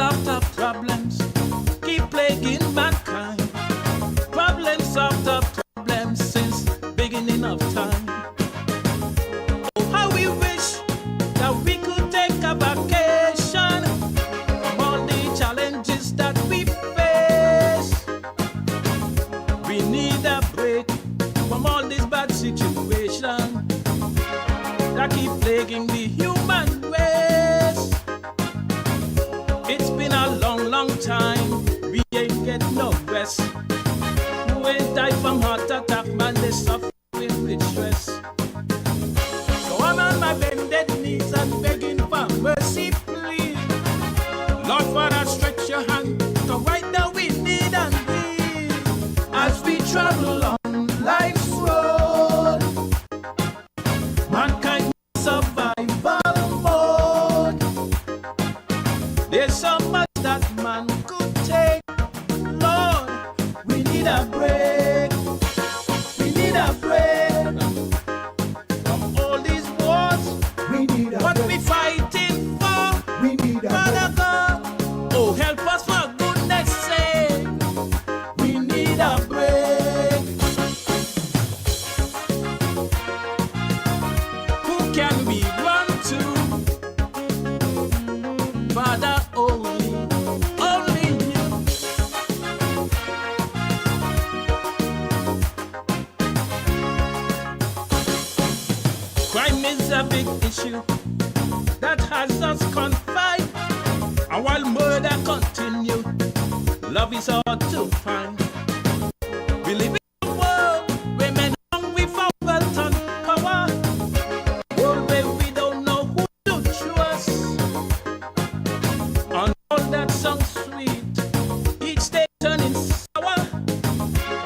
after problems keep plaguing mankind. Problems after problems since beginning of time. Oh, how we wish that we could take a vacation from all the challenges that we face. We need a break from all this bad situation that keep plaguing the human race. It's been a long, long time, we ain't get no rest. Who ain't die from heart attack, man, they suffering with stress. So I'm on my bended knees and begging for mercy, please. Lord, Father, stretch your hand, cause right now we need and need. As we travel on life's road, mankind survival mode. There's so much that man could take. Lord, we need a break. We need a break from all these wars. We need a what break. We fighting for. We need a Father break. God, oh help us for goodness sake. We need a break. Who can we run to? Father, only you. Crime is a big issue that has us confined. And while murder continues, love is hard to find. We live in a world where men hungry for wealth and power. World where we don't know who to trust. And all that sounds sweet, each day turning sour.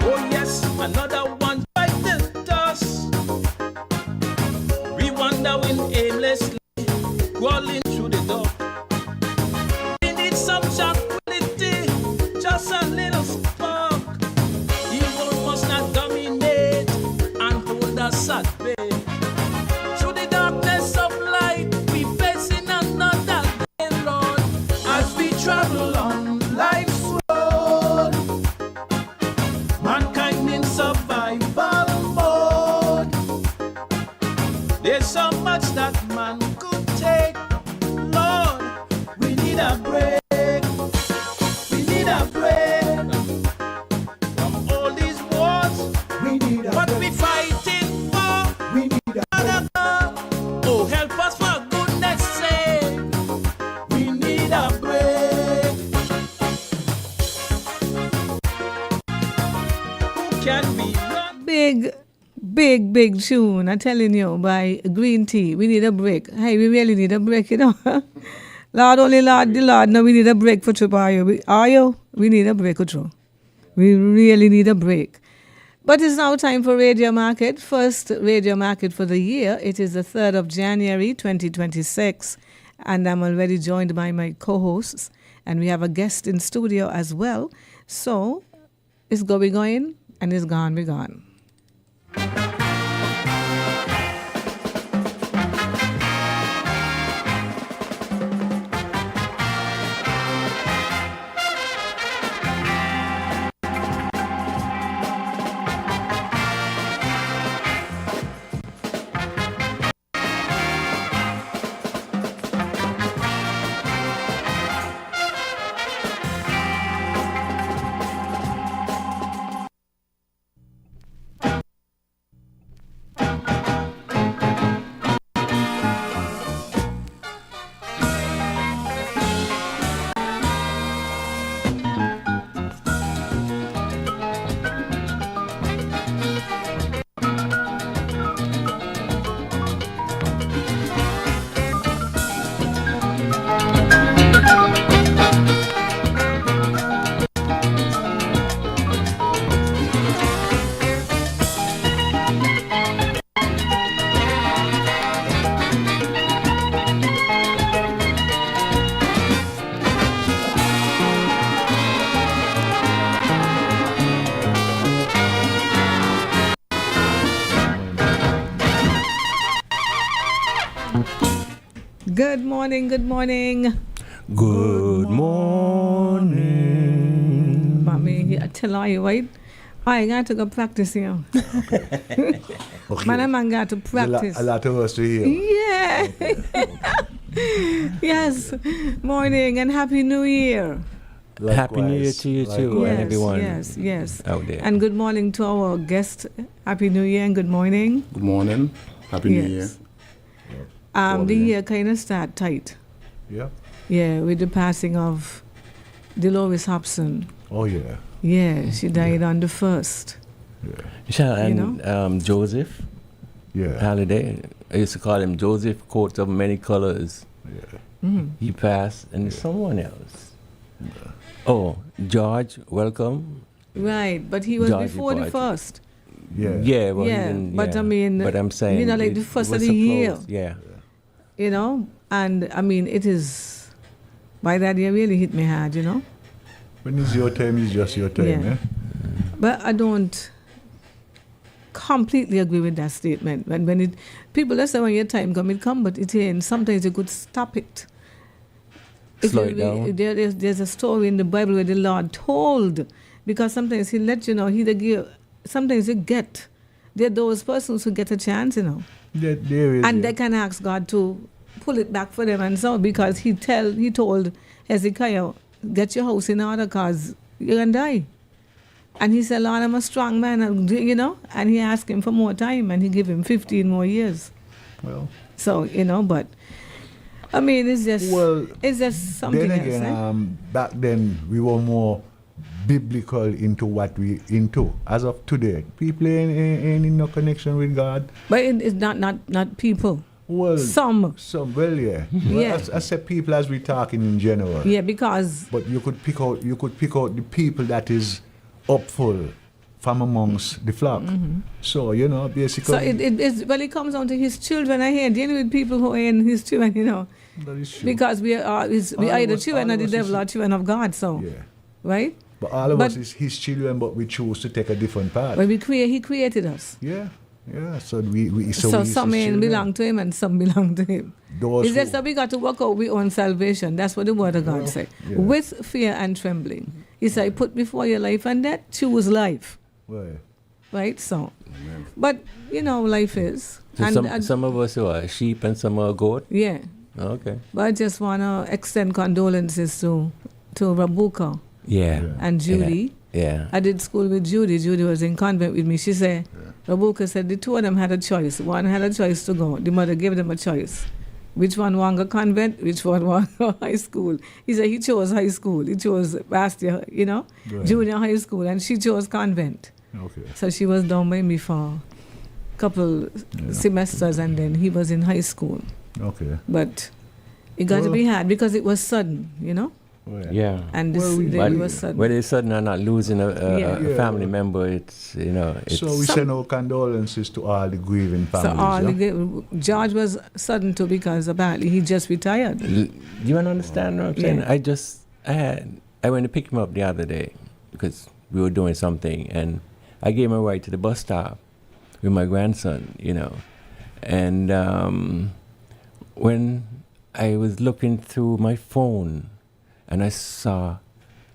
Oh yes, another one bite the dust. We wandering aimlessly, crawling through the door. We need some tranquility, just a little spark. Evil must not dominate and hold us at bay. Through the darkness of light, we facing another day, Lord. As we travel on life's road, mankind in survival mode. There's so much that man could take. Lord, we need a break. We need a break from all these wars. We need a what break. We fighting for. We need a Father God, oh help us for goodness sake. We need a break. Who can we run? Big tune, I'm telling you, by Green Tea. We need a break. Hey, we really need a break, you know. Lord, only Lord, the Lord. No, we need a break for true. Are you? We need a break for true. We really need a break. But it's now time for Radio Market. First Radio Market for the year. It is the 3rd of January, 2026. And I'm already joined by my co-hosts. And we have a guest in studio as well. So, it's going, and it's gone, we gone. Good morning. Good morning. Mommy, I tell you, right? I got to go practice here. Okay. Man got to practice. A lot of us to hear. Yeah. Yes. Morning and Happy New Year. Happy New Year to you too, and everyone Yes. out there. And good morning to our guest. Happy New Year and good morning. Good morning. Happy New Year. The year kind of start tight. Yeah. Yeah, with the passing of Dolores Hobson. Oh yeah. Yeah, she died on the 1st. Yeah, and You Joseph Yeah. Halliday, I used to call him Joseph, coat of many colors. Yeah. He passed, and someone else. Oh, George, welcome. Right, but he was George before the departed. 1st. Yeah. Yeah, well, Yeah, but I mean, but I'm saying, like the it first of was the so year. close, yeah. And I mean, it is, by that year really hit me hard, When it's your time, it's just your time. Yeah. Yeah. But I don't completely agree with that statement. When people say when your time come, it come, but it ain't. Sometimes you could stop it. Slow it down. There's a story in the Bible where the Lord told, because sometimes He let you know, sometimes you get, there are those persons who get a chance, There is. and they can ask God to pull it back for them and so, because He told Hezekiah, get your house in order because you're going to die. And he said, Lord, I'm a strong man, and He asked him for more time, and He gave him 15 more years. Well. So, but, I mean, it's just something Then else. again, back then we were more biblical into what we into. As of today, people ain't in no connection with God. But it's not people. Well, Some. Well, yeah. Yeah. Well, I said people as we talking in general. Yeah, because. But you could pick out the people that is upful from amongst the flock. Mm-hmm. So basically. So it comes down to His children. I hear dealing with people who ain't His children, That is true. because we either children of the devil or children of God. So, Yeah. right? But all of us is His children, but we choose to take a different path. When He created us. Yeah. So we So His some children. belong to Him and some belong to Him. Those It's just who- that we got to work out our own salvation. That's what the Word of God says. Yeah. With fear and trembling. He said, put before your life and death, choose life. Well, Right? So, but, life is. So And some of us are sheep and some are goat. yeah. Okay. But I just want to extend condolences to Rabuka Yeah. and Judy. Yeah. I did school with Judy. Judy was in convent with me. She said, Rabuka said the two of them had a choice. One had a choice to go. The mother gave them a choice. Which one want to go convent? Which one want to go high school? He said he chose high school. He chose last year, Right. junior high school, and she chose convent. okay. So she was down by me for a couple semesters, and then he was in high school. Okay. But it got to be hard because it was sudden, Well, Yeah. and Well, it was sudden. Whether it's sudden or not, losing a Yeah. family member, it's, it's... So we send our condolences to all the grieving So families. George was sudden too because apparently he just retired. Do you want to understand what I'm saying? Yeah. I went to pick him up the other day because we were doing something, and I gave him a ride to the bus stop with my grandson, And when I was looking through my phone and I saw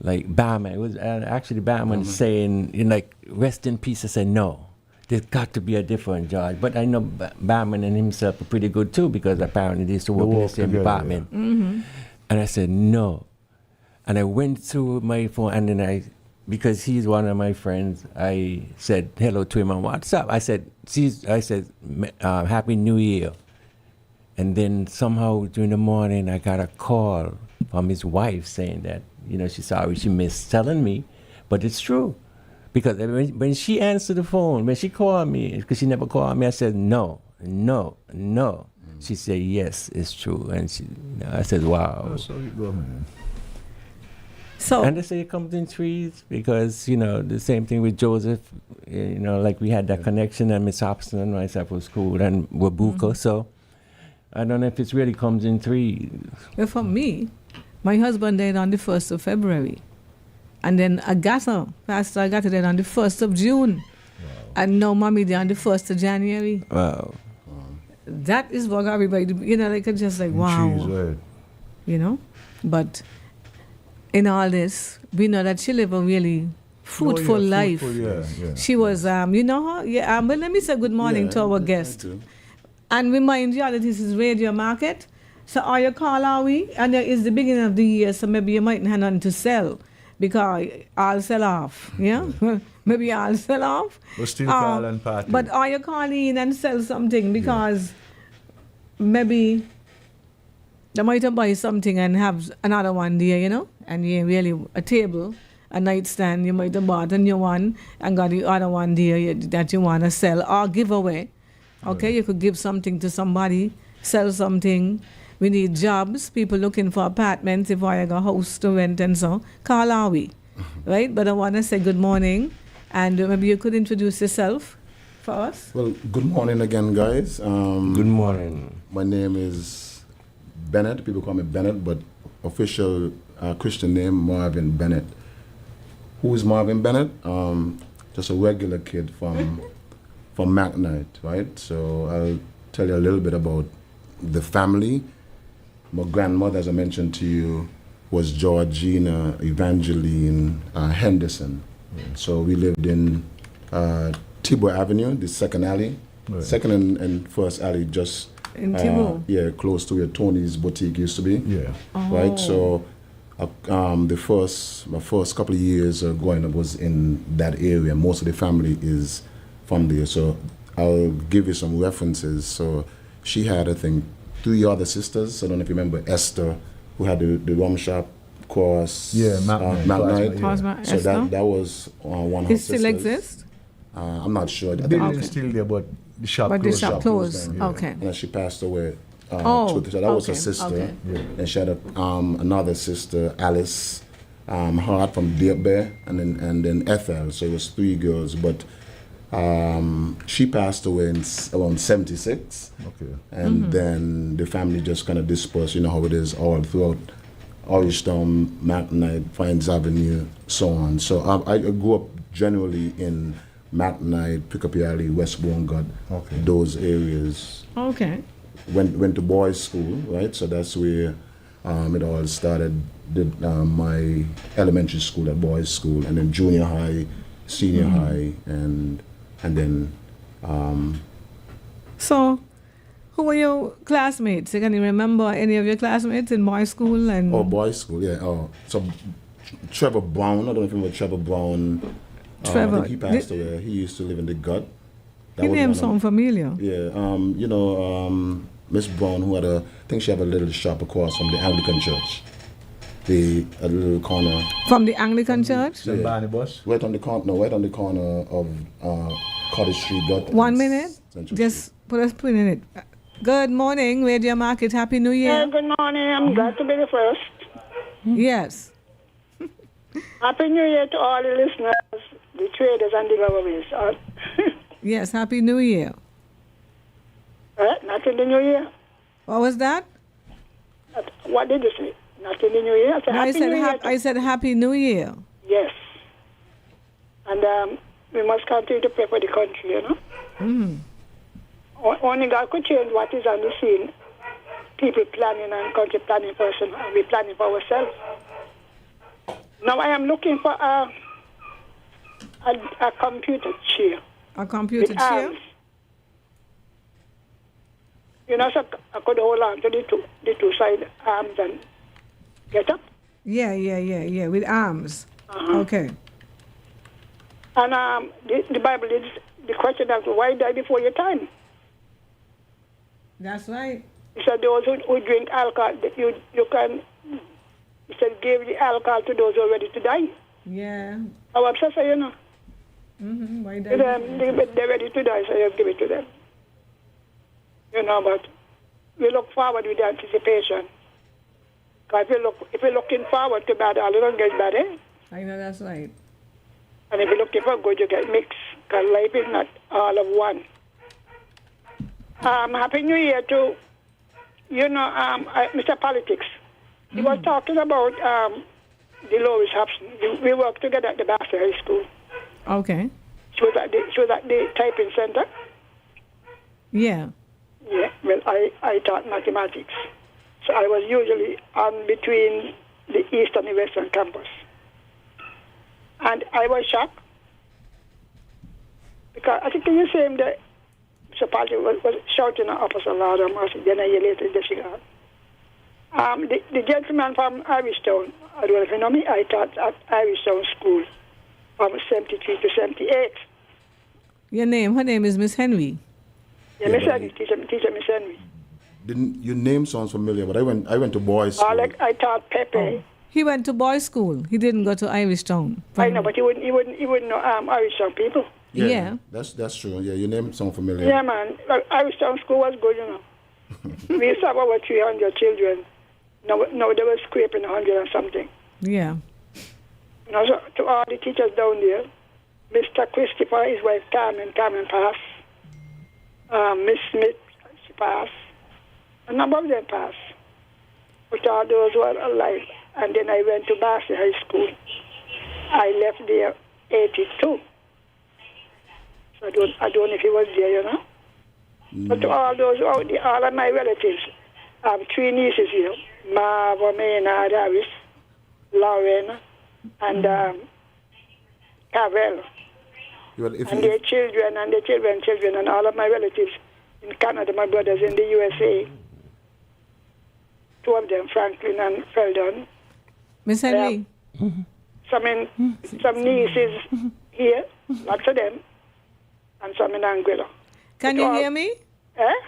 Batman, it was actually Batman saying, rest in peace. I said, no, there's got to be a different George. But I know Batman and himself are pretty good too, because apparently they used to work in the same department. Mm-hmm. And I said, no. And I went through my phone, and then because he's one of my friends, I said hello to him on WhatsApp. I said, Happy New Year. And then somehow during the morning, I got a call from his wife saying that, she's sorry, she missed telling me, but it's true. Because when she answered the phone, when she called me, because she never called me, I said, no. She said, yes, it's true. And I said, wow. That's how it go, man. So And they say it comes in threes because, the same thing with Joseph, like we had that connection, and Miss Hobson and myself was cool, and Wabuka. So I don't know if it really comes in threes. well, for me, my husband died on the 1st of February. And then Pastor Agatha died on the 1st of June. Wow. And now Mommy died on the 1st of January. Wow. That is what everybody, just like, wow. Jeez, right. you know. But in all this, we know that she lived a really fruitful life. She was, you know her? Yeah, but let me say good morning to our guest. And remind you that this is Radio Market. So are you call, are we? And it's the beginning of the year, so maybe you might have nothing to sell. Because I'll sell off, yeah? Maybe I'll sell off. But still call and party. But are you calling in and sell something? Because maybe they might have buy something and have another one there, you know? And you really, a table, a nightstand, you might have bought a new one and got the other one there that you want to sell or give away. Okay, you could give something to somebody, sell something. We need jobs, people looking for apartments, if I got a house to rent and so. Call are we, right? But I want to say good morning, and maybe you could introduce yourself for us. Well, good morning again, guys. Good morning. My name is Bennett. People call me Bennett, but official Christian name, Marvin Bennett. Who is Marvin Bennett? Just a regular kid from McKnight, right? So I'll tell you a little bit about the family. My grandmother, as I mentioned to you, was Georgina Evangeline Henderson. So we lived in Tibor Avenue, the second alley, second and first alley, just in Tibor. Close to where Tony's boutique used to be. Yeah. Right. So my first couple of years growing up was in that area. Most of the family is from there. So I'll give you some references. So she had, I think, 3 other sisters. I don't know if you remember Esther, who had the rum shop across McKnight. So that was one of her sisters. It still exists? I'm not sure. The building is still there, but the shop closed. closed. The shop closed. Down, Okay. And she passed away. So that was her sister. Okay. And she had another sister, Alice, her from Dearbear, and then Ethel. So it was 3 girls, but she passed away in around 76. Okay. And then the family just kind of dispersed, you know how it is all throughout Orishtown, McKnight, Fines Avenue, so on. So I grew up generally in McKnight, Pickup Alley, West Wongut, those areas. Okay. Went to boys' school, right? So that's where it all started. Did my elementary school at boys' school, and then junior high, senior high, and then. So, who were your classmates? Can you remember any of your classmates in boys' school? And Boys' school, yeah. So Trevor Brown. I don't know if you remember Trevor Brown. Trevor. I think he passed away. He used to live in the Gut. Your name sounds familiar. Yeah. Miss Brown, who had I think she had a little shop across from the Anglican Church. A little corner. From the Anglican Church? The Barney bus? Right on the corner of Cottage Street. Gut. 1 minute. Just put a pin in it. Good morning, Radio Market. Happy New Year. Good morning. I'm glad to be the first. Yes. Happy New Year to all the listeners, the traders and the governments. Yes, Happy New Year. Not in the New Year. What was that? What did you say? Not in the New Year? I said Happy New Year. Yes. And we must continue to pray for the country, you know. Mm. Only God could change what is on the scene. People planning and country planning person, and we planning for ourselves. Now I am looking for a computer chair. A computer with chair? arms. You know, so I could hold on to the two side arms and get up. Yeah, with arms. Uh-huh. Okay. And the Bible is the question of why die before your time. That's right. He said those who drink alcohol, you can. He said give the alcohol to those who are ready to die. Yeah. How obsessed are you know? Mm-hmm. Why die? They're ready to die, so you give it to them. You know, but we look forward with the anticipation. Because if you're looking forward to bad, all you don't get bad, eh? I know that's right. And if you're looking for good, you get mixed. Because life is not all of one. Happy New Year to, Mr. Politics. He was talking about the Lois Hobson. We worked together at the Baxter High School. Okay. She was at the typing center. Yeah. Yeah, well, I taught mathematics. So I was usually on between the east and the western campus. And I was shocked because I think the same day Mr. Patrick was shouting at Officer Lord of Mercy, then a year later, disregard. The gentleman from Irishtown, I don't know if you know me, I taught at Irishtown School from 73 to 78. Her name is Miss Henry. Yeah, Miss Henry, teacher Miss Henry. Your name sounds familiar, but I went to boys' school. I taught Pepe. Oh. He went to boys' school. He didn't go to Irishtown. I know, but he wouldn't know Irishtown people. Yeah. That's true. Yeah, your name sounds familiar. Yeah, man. Irishtown School was good, you know. We used to have over 300 children. No, they were scraping 100 and something. Yeah. You know, so to all the teachers down there, Mr. Christopher, his wife Carmen passed. Miss Smith, she passed. A number of them passed. But all those were alive. And then I went to Bassey High School. I left there 82. So I don't know if he was there, you know. But to all those out there, all of my relatives, I have 3 nieces here. Marva, Maynard, Harris, Lauren, and Cavell. And their children, and all of my relatives in Canada, my brothers in the USA. 2 of them, Franklin and Feldon. Miss Henry. Some nieces here, lots of them, and some in Anguilla. Can you hear me?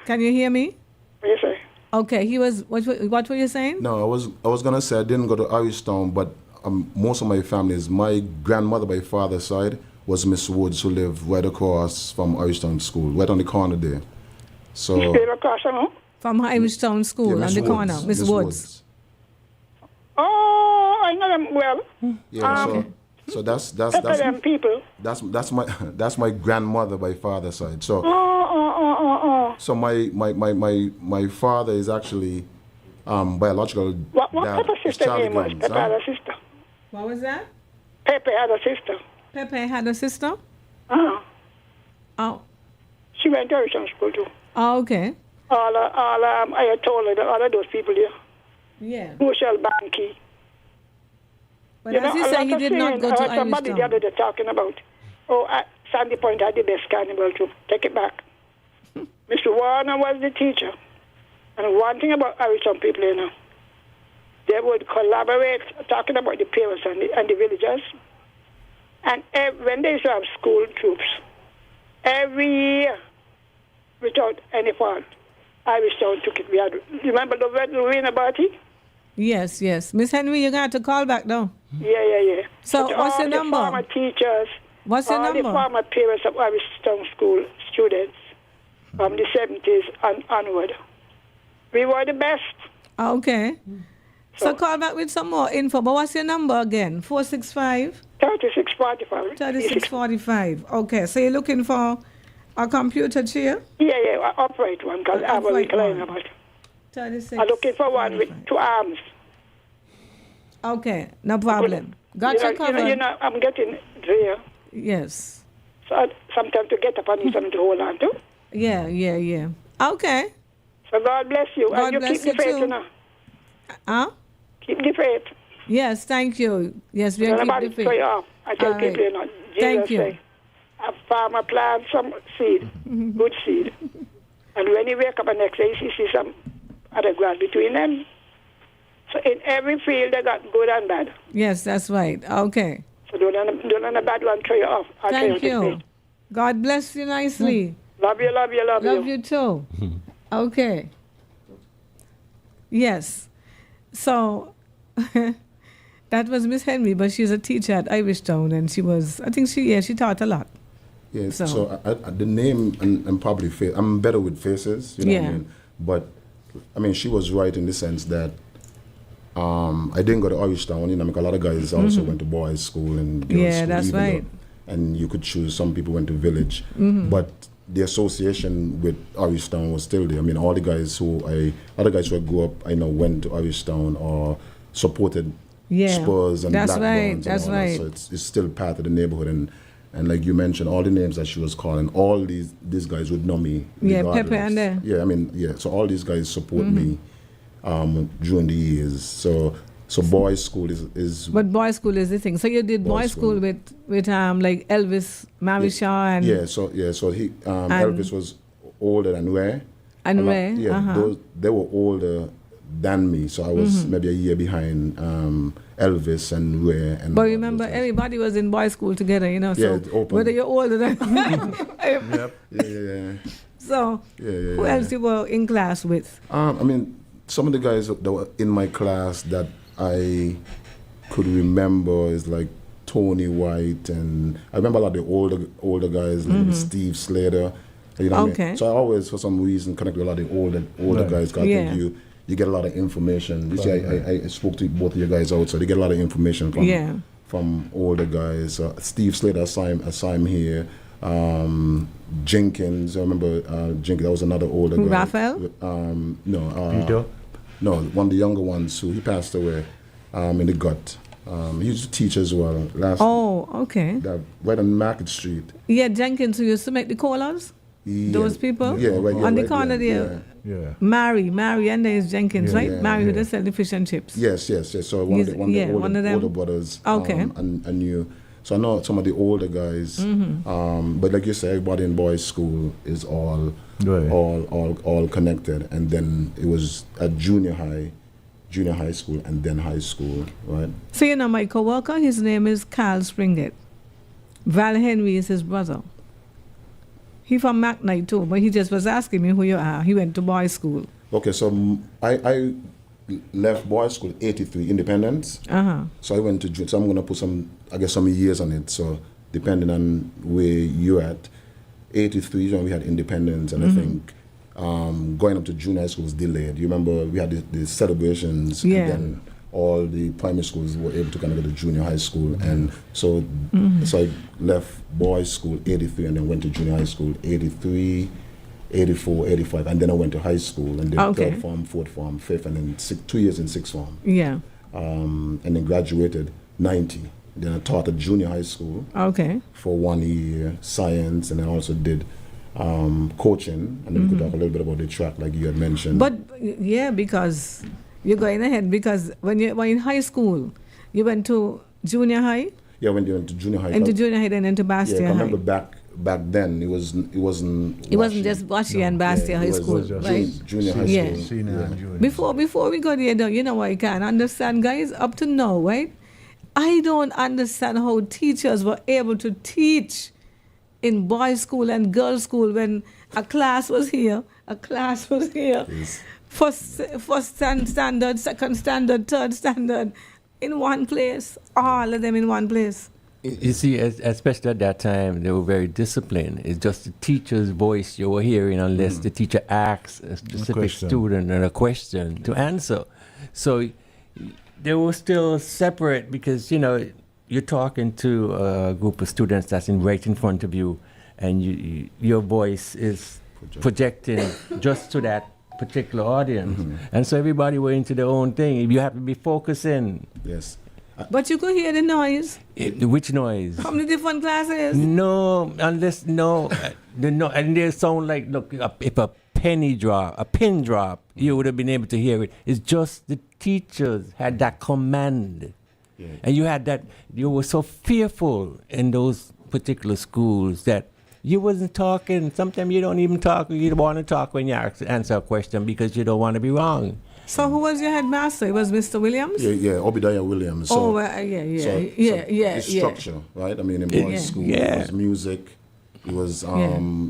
Can you hear me? What you say? Okay, he was. What were you saying? No, I was gonna say I didn't go to Irishtown, but most of my families. My grandmother by father's side was Miss Woods, who lived right across from Irishtown School, right on the corner there. So. You live across, no? From Irishtown School on the corner, Miss Woods. Oh, I know them well. Yeah, so that's them people. That's my grandmother by father's side. So so my father is actually biological what dad. What type of sister name was Pepe had a sister? What was that? Pepe had a sister. Pepe had a sister? Oh. She went to Irishtown School too. Oh, okay. I told her all of those people there. Yeah. Michelle Banky. But as he said, he did not go to Irishtown. Somebody the other day talking about, Sandy Point had the best carnival too. Take it back. Mr. Warner was the teacher. And one thing about Irishtown people, you know, they would collaborate, talking about the parents and the villagers. And when they used to have school troops, every year, without any fault, Irishtown took it. We had, remember the red Lorena Barty? Yes. Miss Henry, you're going to have to call back now. Yeah. So but what's your number? All the former teachers, what's your number? All the former parents of Irishtown School students from the 70s and onward. We were the best. Okay. So call back with some more info. But what's your number again? 465? 3645. 3645. Okay. So you're looking for a computer chair? Yeah, an upright one, because I have a recliner about it. 36. I'm looking for one with 2 arms. Okay, no problem. Got you covered. I'm getting there. Yes. So sometimes to get up, I need something to hold on to. Yeah. Okay. So God bless you. God and you bless keep the you faith, too. Keep the faith. Yes, thank you. Yes, we are keeping the faith. Pray off. I tell All people, right. Jesus Thank you. say, a farmer plant some seed, good seed. And when you wake up the next day, you see some other grass between them. So in every field, they got good and bad. Yes, that's right. Okay. So don't let a bad one throw you off. Thank you. God bless you nicely. Love you. Love you too. Okay. Yes. So that was Miss Henry, but she's a teacher at Irishtown, and she taught a lot. Yeah, so the name and probably face, I'm better with faces, you know what I mean? But, I mean, she was right in the sense that I didn't go to Irishtown, you know, because a lot of guys also went to boys' school and girls' school. That's right. And you could choose, some people went to village. But the association with Irishtown was still there. I mean, all the guys who I grew up, I know, went to Irishtown or supported Spurs and Blackburns. That's right. So it's still part of the neighborhood. And like you mentioned, all the names that she was calling, all these guys would know me. Yeah, Pepe and there. Yeah, I mean, so all these guys support me during the years. So boys' school is But boys' school is the thing. So you did boys' Boys' school school. with like Elvis Marishaw and So he Elvis was older than Ray. And A lot- Ray, uh-huh. They were older than me, so I was maybe a year behind Elvis and Ray. And But those remember, guys. everybody was in boys' school together, you know. So Yeah, it's open. whether you're older than Yeah. so, who else you were in class with? I mean, some of the guys that were in my class that I could remember is like Tony White, and I remember a lot of the older guys like Steve Slater. You know what I Okay. mean? So I always, for some reason, connect with a lot of the older Right. guys. 'Cause I Yeah. think you get a lot of information. You see, I spoke to both of you guys out, so they get a lot of information from older guys. Steve Slater, I saw him here. Jenkins, I remember Jenkins. That was another older guy. Raphael? Peter? No, one of the younger ones who he passed away in the gut. He used to teach as well. Oh, okay. Right on Market Street. Yeah, Jenkins, who used to make the callers? Those people? Yeah, right. On the right, corner yeah, there. Yeah. Mary, and there is Jenkins, Yeah, right? yeah, Mary who yeah. does sell the fish and chips. Yes. So one of the one of them. older brothers. Okay. I knew. So I know some of the older guys. But like you said, everybody in boys' school is all Right. all connected. And then it was at junior high school, and then high school, right? So you know my coworker, his name is Carl Springett. Val Henry is his brother. He from McKnight too, but he just was asking me who you are. He went to boys' school. Okay, so I left boys' school 83, Independence. So I went to junior. So I'm gonna put some years on it. So depending on where you're at, 83 when we had Independence, and I think going up to junior high school was delayed. You remember we had the celebrations, Yeah. and then all the primary schools were able to kind of go to junior high school, and so I left boys' school 83, and then went to junior high school 83. 84, 85, and then I went to high school, and then Okay. third form, fourth form, fifth, and then 2 years in sixth form, Yeah. and then graduated 90. Then I taught at junior high school Okay. for 1 year, science, and I also did coaching, and then we could talk a little bit about the track like you had mentioned. But yeah, because you're going ahead, because when you were in high school, you went to junior high, yeah, when you went to junior high, into junior high, then into yeah, Bastia I High. remember back then it wasn't It wasn't just Washi and Bastia Yeah, High it was School, just right? junior high Yeah. school. Senior Yeah. and junior. Before we go there, though, you know what I can't understand, guys, up to now, right? I don't understand how teachers were able to teach in boys' school and girls' school when a class was here, first standard, second standard, third standard, in one place, all of them in one place. You see, especially at that time, they were very disciplined. It's just the teacher's voice you were hearing unless the teacher asks a specific question. student a question to answer. So they were still separate because, you know, you're talking to a group of students that's right in front of you, and your voice is projecting just to that particular audience. And so everybody were into their own thing. You have to be focusing. Yes. But you could hear the noise Which noise? from the different classes. No, unless and they sound like, look, if a pin drop, you would have been able to hear it. It's just the teachers had that command, and you had that. You were so fearful in those particular schools that you wasn't talking. Sometimes you don't even talk. You don't want to talk when you answer a question because you don't want to be wrong. So who was your headmaster? It was Mr. Williams? Yeah, Obadiah Williams. So, the structure, right? I mean, in boys' school, it was music. It was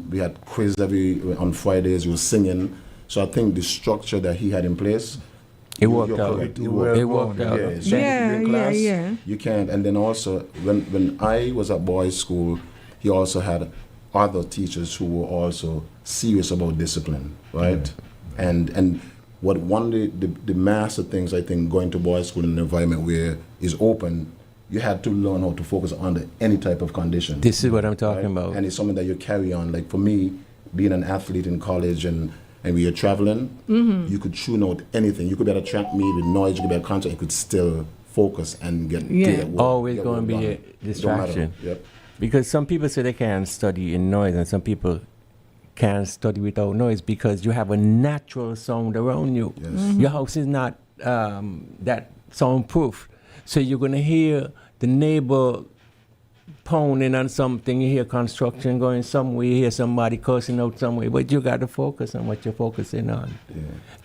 we had quiz on Fridays. We were singing. So I think the structure that he had in place, It worked you're out. correct. It worked out. Yeah, so Yeah, in class, yeah. you can't. And then also, when I was at boys' school, he also had other teachers who were also serious about discipline, right? And what one of the master things, I think, going to boys' school in an environment where it's open, you had to learn how to focus under any type of condition. This is what I'm talking right? about. And it's something that you carry on. Like for me, being an athlete in college and when you're traveling, you could tune out anything. You could be at a track meet with noise, you could be at a concert, you could still focus and get work, Always get going to work be done. a distraction. Yep. Because some people say they can't study in noise, and some people can't study without noise because you have a natural sound around you. Yes. Your house is not that soundproof. So you're going to hear the neighbor pounding on something, you hear construction going somewhere, you hear somebody cursing out somewhere, but you got to focus on what you're focusing on. Yeah.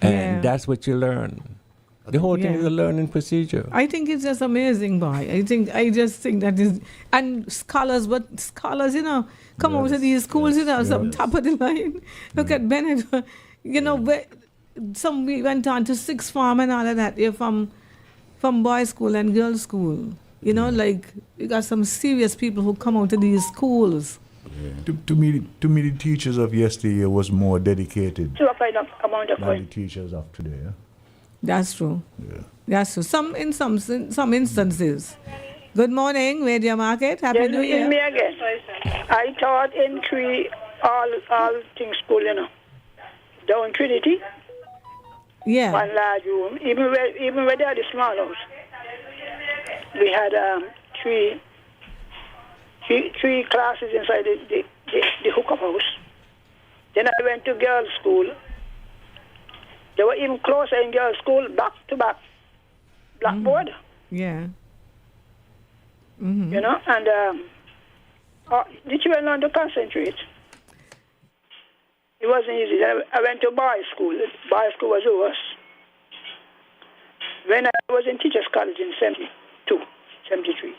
And Yeah. that's what you learn. The whole thing is a learning procedure. I think it's just amazing, boy. I just think that is, and scholars, come out of these schools, some top of the line. Look at Bennett, we went on to sixth form and all of that. You're from boys' school and girls' school. You got some serious people who come out of these schools. Yeah. To me, the teachers of yesteryear was more dedicated To a kind of amount of than money. the teachers of today. Yeah? That's true. Yeah. That's true. Some instances. Good morning, Radio Market. Happy Yes, New it's Year. me again. I taught in three all things school, down Trinity, Yeah. one large room. Even where they had the small house, we had three classes inside the hookup house. Then I went to girls' school. They were even closer in girls' school, back to back, blackboard. Yeah. And the children learned to concentrate. It wasn't easy. I went to boys' school. Boys' school was worse. When I was in Teachers College in 72, 73,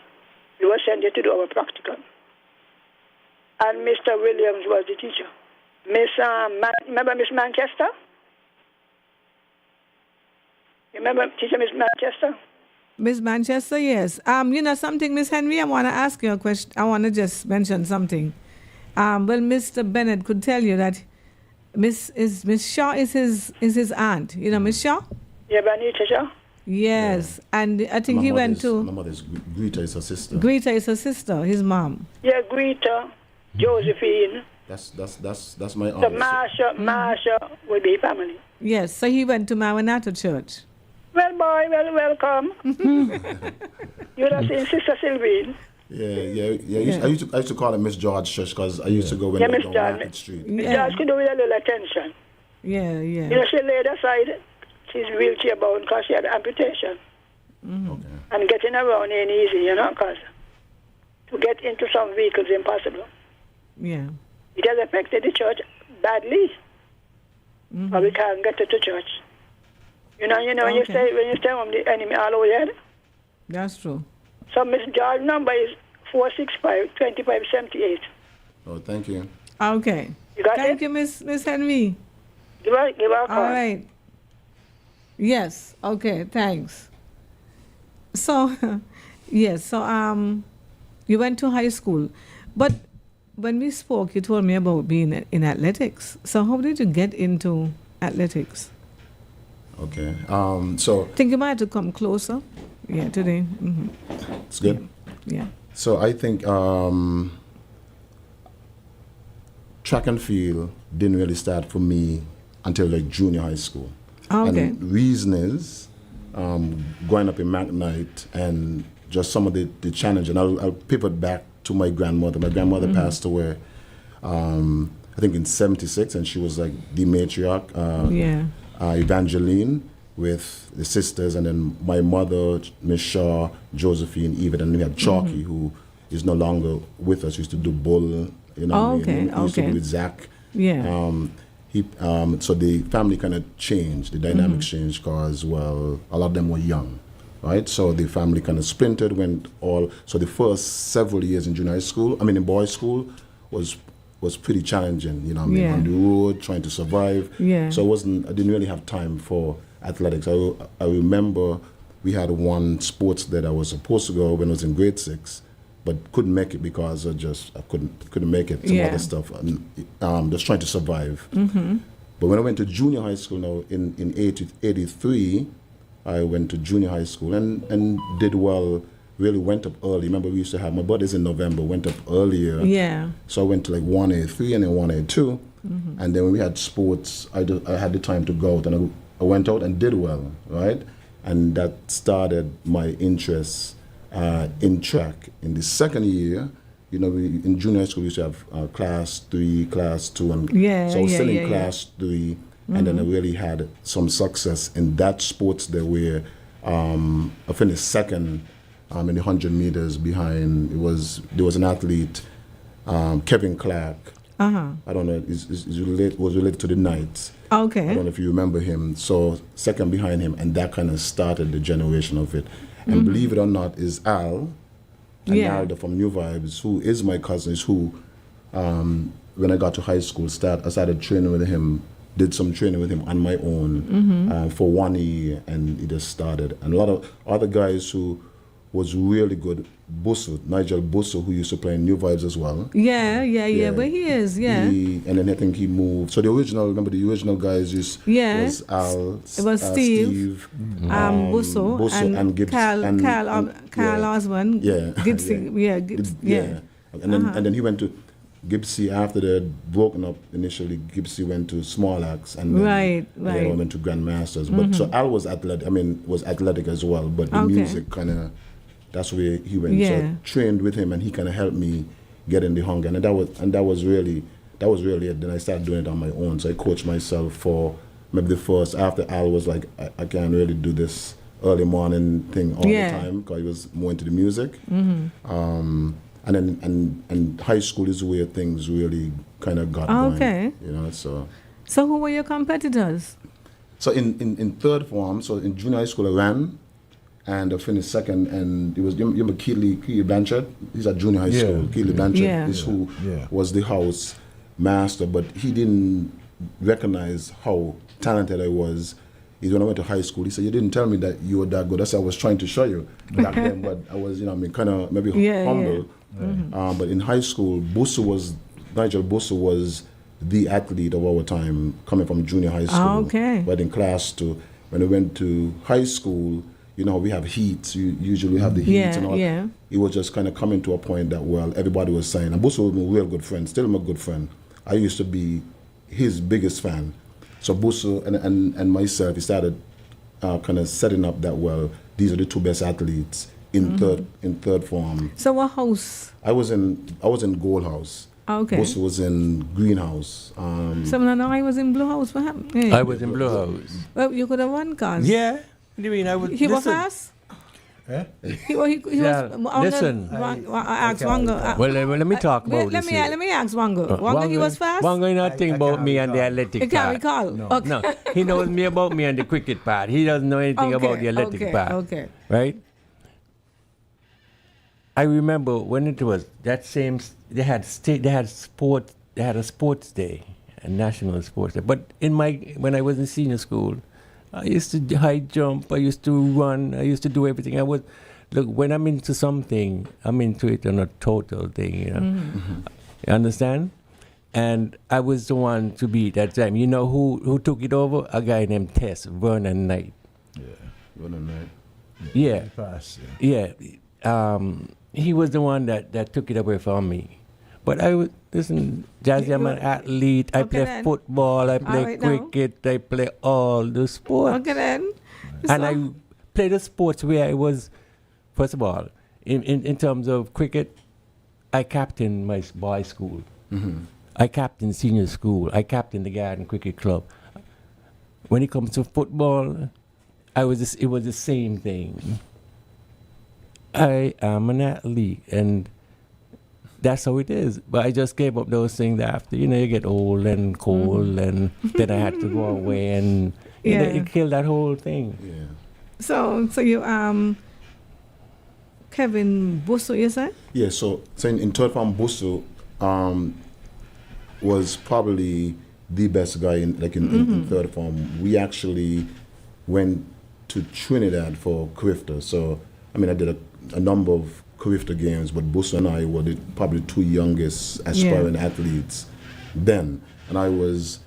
we were sent there to do our practical. And Mr. Williams was the teacher. Remember Miss Manchester? You remember teacher Miss Manchester? Miss Manchester, yes. Something, Miss Henry, I want to ask you a question. I want to just mention something. Mr. Bennett could tell you that Miss Shaw is his aunt. You know Miss Shaw? Yeah, Benita Shaw. Yes, and I think he went to. My mother's Greta is her sister. Greta is her sister, his mom. Yeah, Greta, Josephine. That's my aunt. So Marsha will be family. Yes, so he went to Maranatha Church. Well, boy, welcome. You have seen Sister Sylvine. Yeah. I used to call her Miss George Church because I used to go when Yeah, we Miss go George. Market Street. Miss George could do with a little attention. Yeah. She laid aside. She's wheelchair bound because she had amputation. Okay. And getting around ain't easy, because to get into some vehicles is impossible. Yeah. It has affected the church badly. But we can't get to church. When you stay home, the enemy all over there. That's true. So Miss George's number is 465-2578. Oh, thank you. Okay. You got Thank it? you, Miss Henry. Give her a call. All right. Yes. Okay. Thanks. So, yes. So, you went to high school, but when we spoke, you told me about being in athletics. So, how did you get into athletics? Okay. So I think you might have to come closer. Yeah, today. Mm-hmm. it's good. Yeah. So I think track and field didn't really start for me until like junior high school. Okay. And the reason is growing up in McKnight and just some of the challenge. And I'll pivot back to my grandmother. My grandmother passed away, I think in 76, and she was like the matriarch, Evangeline, with the sisters, and then my mother, Miss Shaw, Josephine, Eva, and we had Chalky, who is no longer with us. He used to do bull, He used to do with Zach. Yeah. So the family kind of changed, the dynamics changed because, well, a lot of them were young, right? So the family kind of splintered, so the first several years in junior high school, in boys' school, was pretty challenging, on the road, trying to survive. Yeah. So I didn't really have time for athletics. I remember we had one sports that I was supposed to go when I was in grade 6, but couldn't make it because I couldn't make it. Some other stuff. Just trying to survive. Mm-hmm. But when I went to junior high school now in 83, I went to junior high school and did well. Really went up early. Remember, we used to have my birthday's in November. Went up earlier. Yeah. So I went to like 1A3 and then 1A2, and then when we had sports, I had the time to go out, and I went out and did well, right? And that started my interest in track. In the second year, you know, in junior high school we used to have class 3, class 2, and Yeah, so I was yeah, still in yeah, class 3, and then I really had some success in that sports there where I finished second in the 100 meters behind. There was an athlete, Kevin Clark. I don't know, was related to the Knights. Okay. I don't know if you remember him. So second behind him, and that kind of started the generation of it. And believe it or not, is Al, and Alda from New Vibes, who is my cousin, who, when I got to high school, I started training with him, did some training with him on my own for 1 year, and it just started. And a lot of other guys who was really good, Nigel Busso, who used to play in New Vibes as well. Yeah, but he is, And then I think he moved. So the original guys was Al, it was Steve, Busso, and Gibbs, Carl Osmond, Gibson, And then he went to Gibsy after they had broken up initially. Gibsy went to Small Axe, and then they all went to Grandmasters. But so Al was athletic as well, but the music kind of, that's where he went. So I trained with him, and he kind of helped me get in the hunger, and that was really it. Then I started doing it on my own. So I coached myself for maybe the first, after Al was like, I can't really do this early morning thing all the time, because he was more into the music. And then high school is where things really kind of got going. You know, so who were your competitors? So in third form, so in junior high school I ran, and I finished second, and it was, you remember Keely Blanchard? He's at junior high school. Keely Blanchard is who was the house master, but he didn't recognize how talented I was. When I went to high school, he said, "You didn't tell me that you were that good." That's what I was trying to show you back then, but I was, kind of maybe humble. But in high school, Nigel Busso was the athlete of our time, coming from junior high school. But in class 2, when I went to high school, we have heats. You usually have the heats and all. It was just kind of coming to a point that, everybody was saying, and Busso was my real good friend, still my good friend. I used to be his biggest fan. So Busso and myself, we started kind of setting up that, these are the 2 best athletes in third form. So what house? I was in Gold House. Busso was in Greenhouse. So no, I was in Blue House. What happened? Hey. I was in Blue House. Well, you could have won, cause. Yeah. What do you mean? I was. He was fast. He was. Listen. I asked Wanga. Well, let me talk about let this. Let me ask Wanga. Wanga, he was fast. Wanga not think about me and the athletic You can't part. recall. No, he knows me about me and the cricket part. He doesn't know anything about the athletic part. Right? I remember when it was that same. They had a sports day, a national sports day. But when I was in senior school, I used to high jump, I used to run, I used to do everything. When I'm into something, I'm into it on a total thing, You understand? And I was the one to beat that time. You know who took it over? A guy named Vernon Knight. Yeah, Vernon Knight. Yeah. Yeah. He was the one that took it away from me. But listen, Jazzy, I'm an athlete. I play football, I play cricket, I play all the sports. Okay then. And I played the sports where I was, first of all, in terms of cricket, I captained my boys' school. I captained senior school. I captained the Garden Cricket Club. When it comes to football, it was the same thing. I am an athlete, and that's how it is. But I just gave up those things after, you get old and cold, and then I had to go away, and it killed that whole thing. Yeah. So you Kevin Busso, you said? Yeah. So in third form, Busso was probably the best guy in third form. We actually went to Trinidad for Crifter. So I did a number of Crifter games, but Busso and I were probably 2 youngest aspiring athletes then. And I was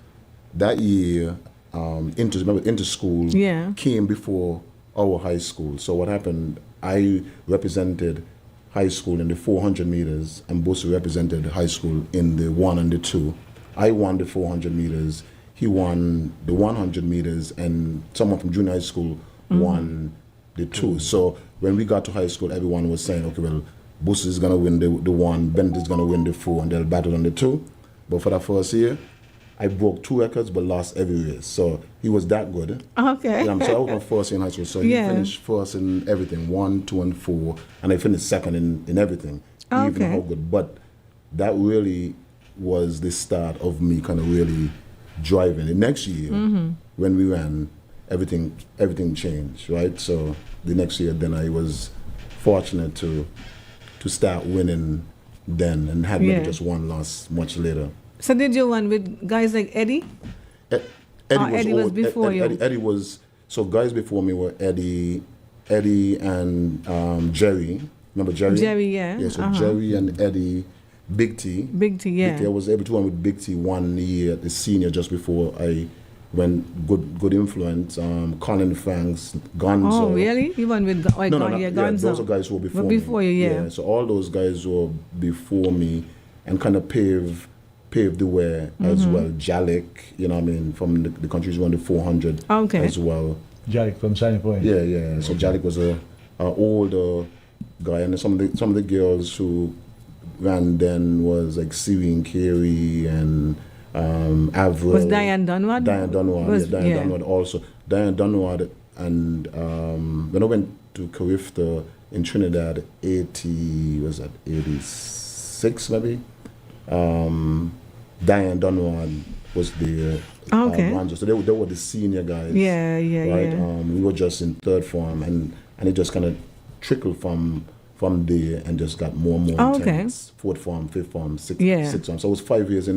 that year into school came before our high school. So what happened, I represented high school in the 400 meters, and Busso represented high school in the 1 and the 2. I won the 400 meters, he won the 100 meters, and someone from junior high school won the 2. So when we got to high school, everyone was saying, okay, well, Bush is gonna win the 1, Bennett is gonna win the 4, and they'll battle on the 2. But for that first year, I broke 2 records but lost every race. So he was that good. Okay. So I was first in high school. So he finished first in everything, 1, 2, and 4, and I finished second in everything. Even how good. But that really was the start of me kind of really driving. The next year, when we ran, everything changed, right? So the next year, then I was fortunate to start winning then, and had maybe just one loss much later. So did you run with guys like Eddie? Eddie was before you. Eddie was, so guys before me were Eddie and Jerry. Remember Jerry? Jerry, yeah. Yeah, so Jerry and Eddie, Big T. Big T, yeah. Big T, I was able to run with Big T 1 year, the senior, just before I went. Good influence. Colin Franks, Gonzo. Oh, really? You won with Gonzo? Yeah, those are guys who were before me. Before you, yeah. So all those guys were before me and kind of paved the way as well. Jalik, you know what I mean, from the countries who won the 400 as well. Jalik from Sunny Point. Yeah. So Jalik was a older guy, and some of the girls who ran then was like Siri Carey and Avril. Was Diane Dunward? Diane Dunward also. Diane Dunward, and when I went to Carifta in Trinidad, 86 maybe. Diane Dunward was the so they were the senior guys. Yeah. We were just in 3rd form, and it just kind of trickled from there and just got more and more intense. 4th form, 5th form, 6th form. So it was 5 years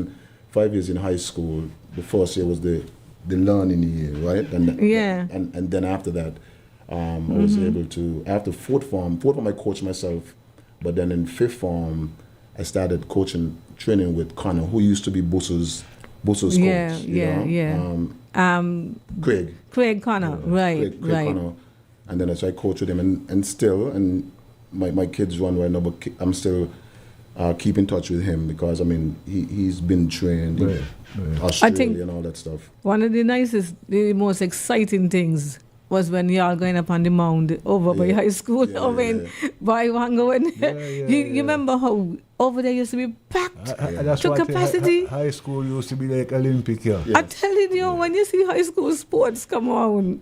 in high school. The first year was the learning year, right? And then after that, I was able to, after 4th form I coached myself, but then in 5th form I started training with Connor, who used to be Buss's coach. Craig Connor, Craig Connor. And then I started coach with him, and my kids run right now, but I'm still keep in touch with him because, I mean, he's been trained in Australia and all that stuff. One of the the most exciting things was when y'all going up on the mound over by high school, by Wango. You remember how over there used to be packed to capacity? High school used to be like Olympic, yeah. I'm telling you, when you see high school sports come on,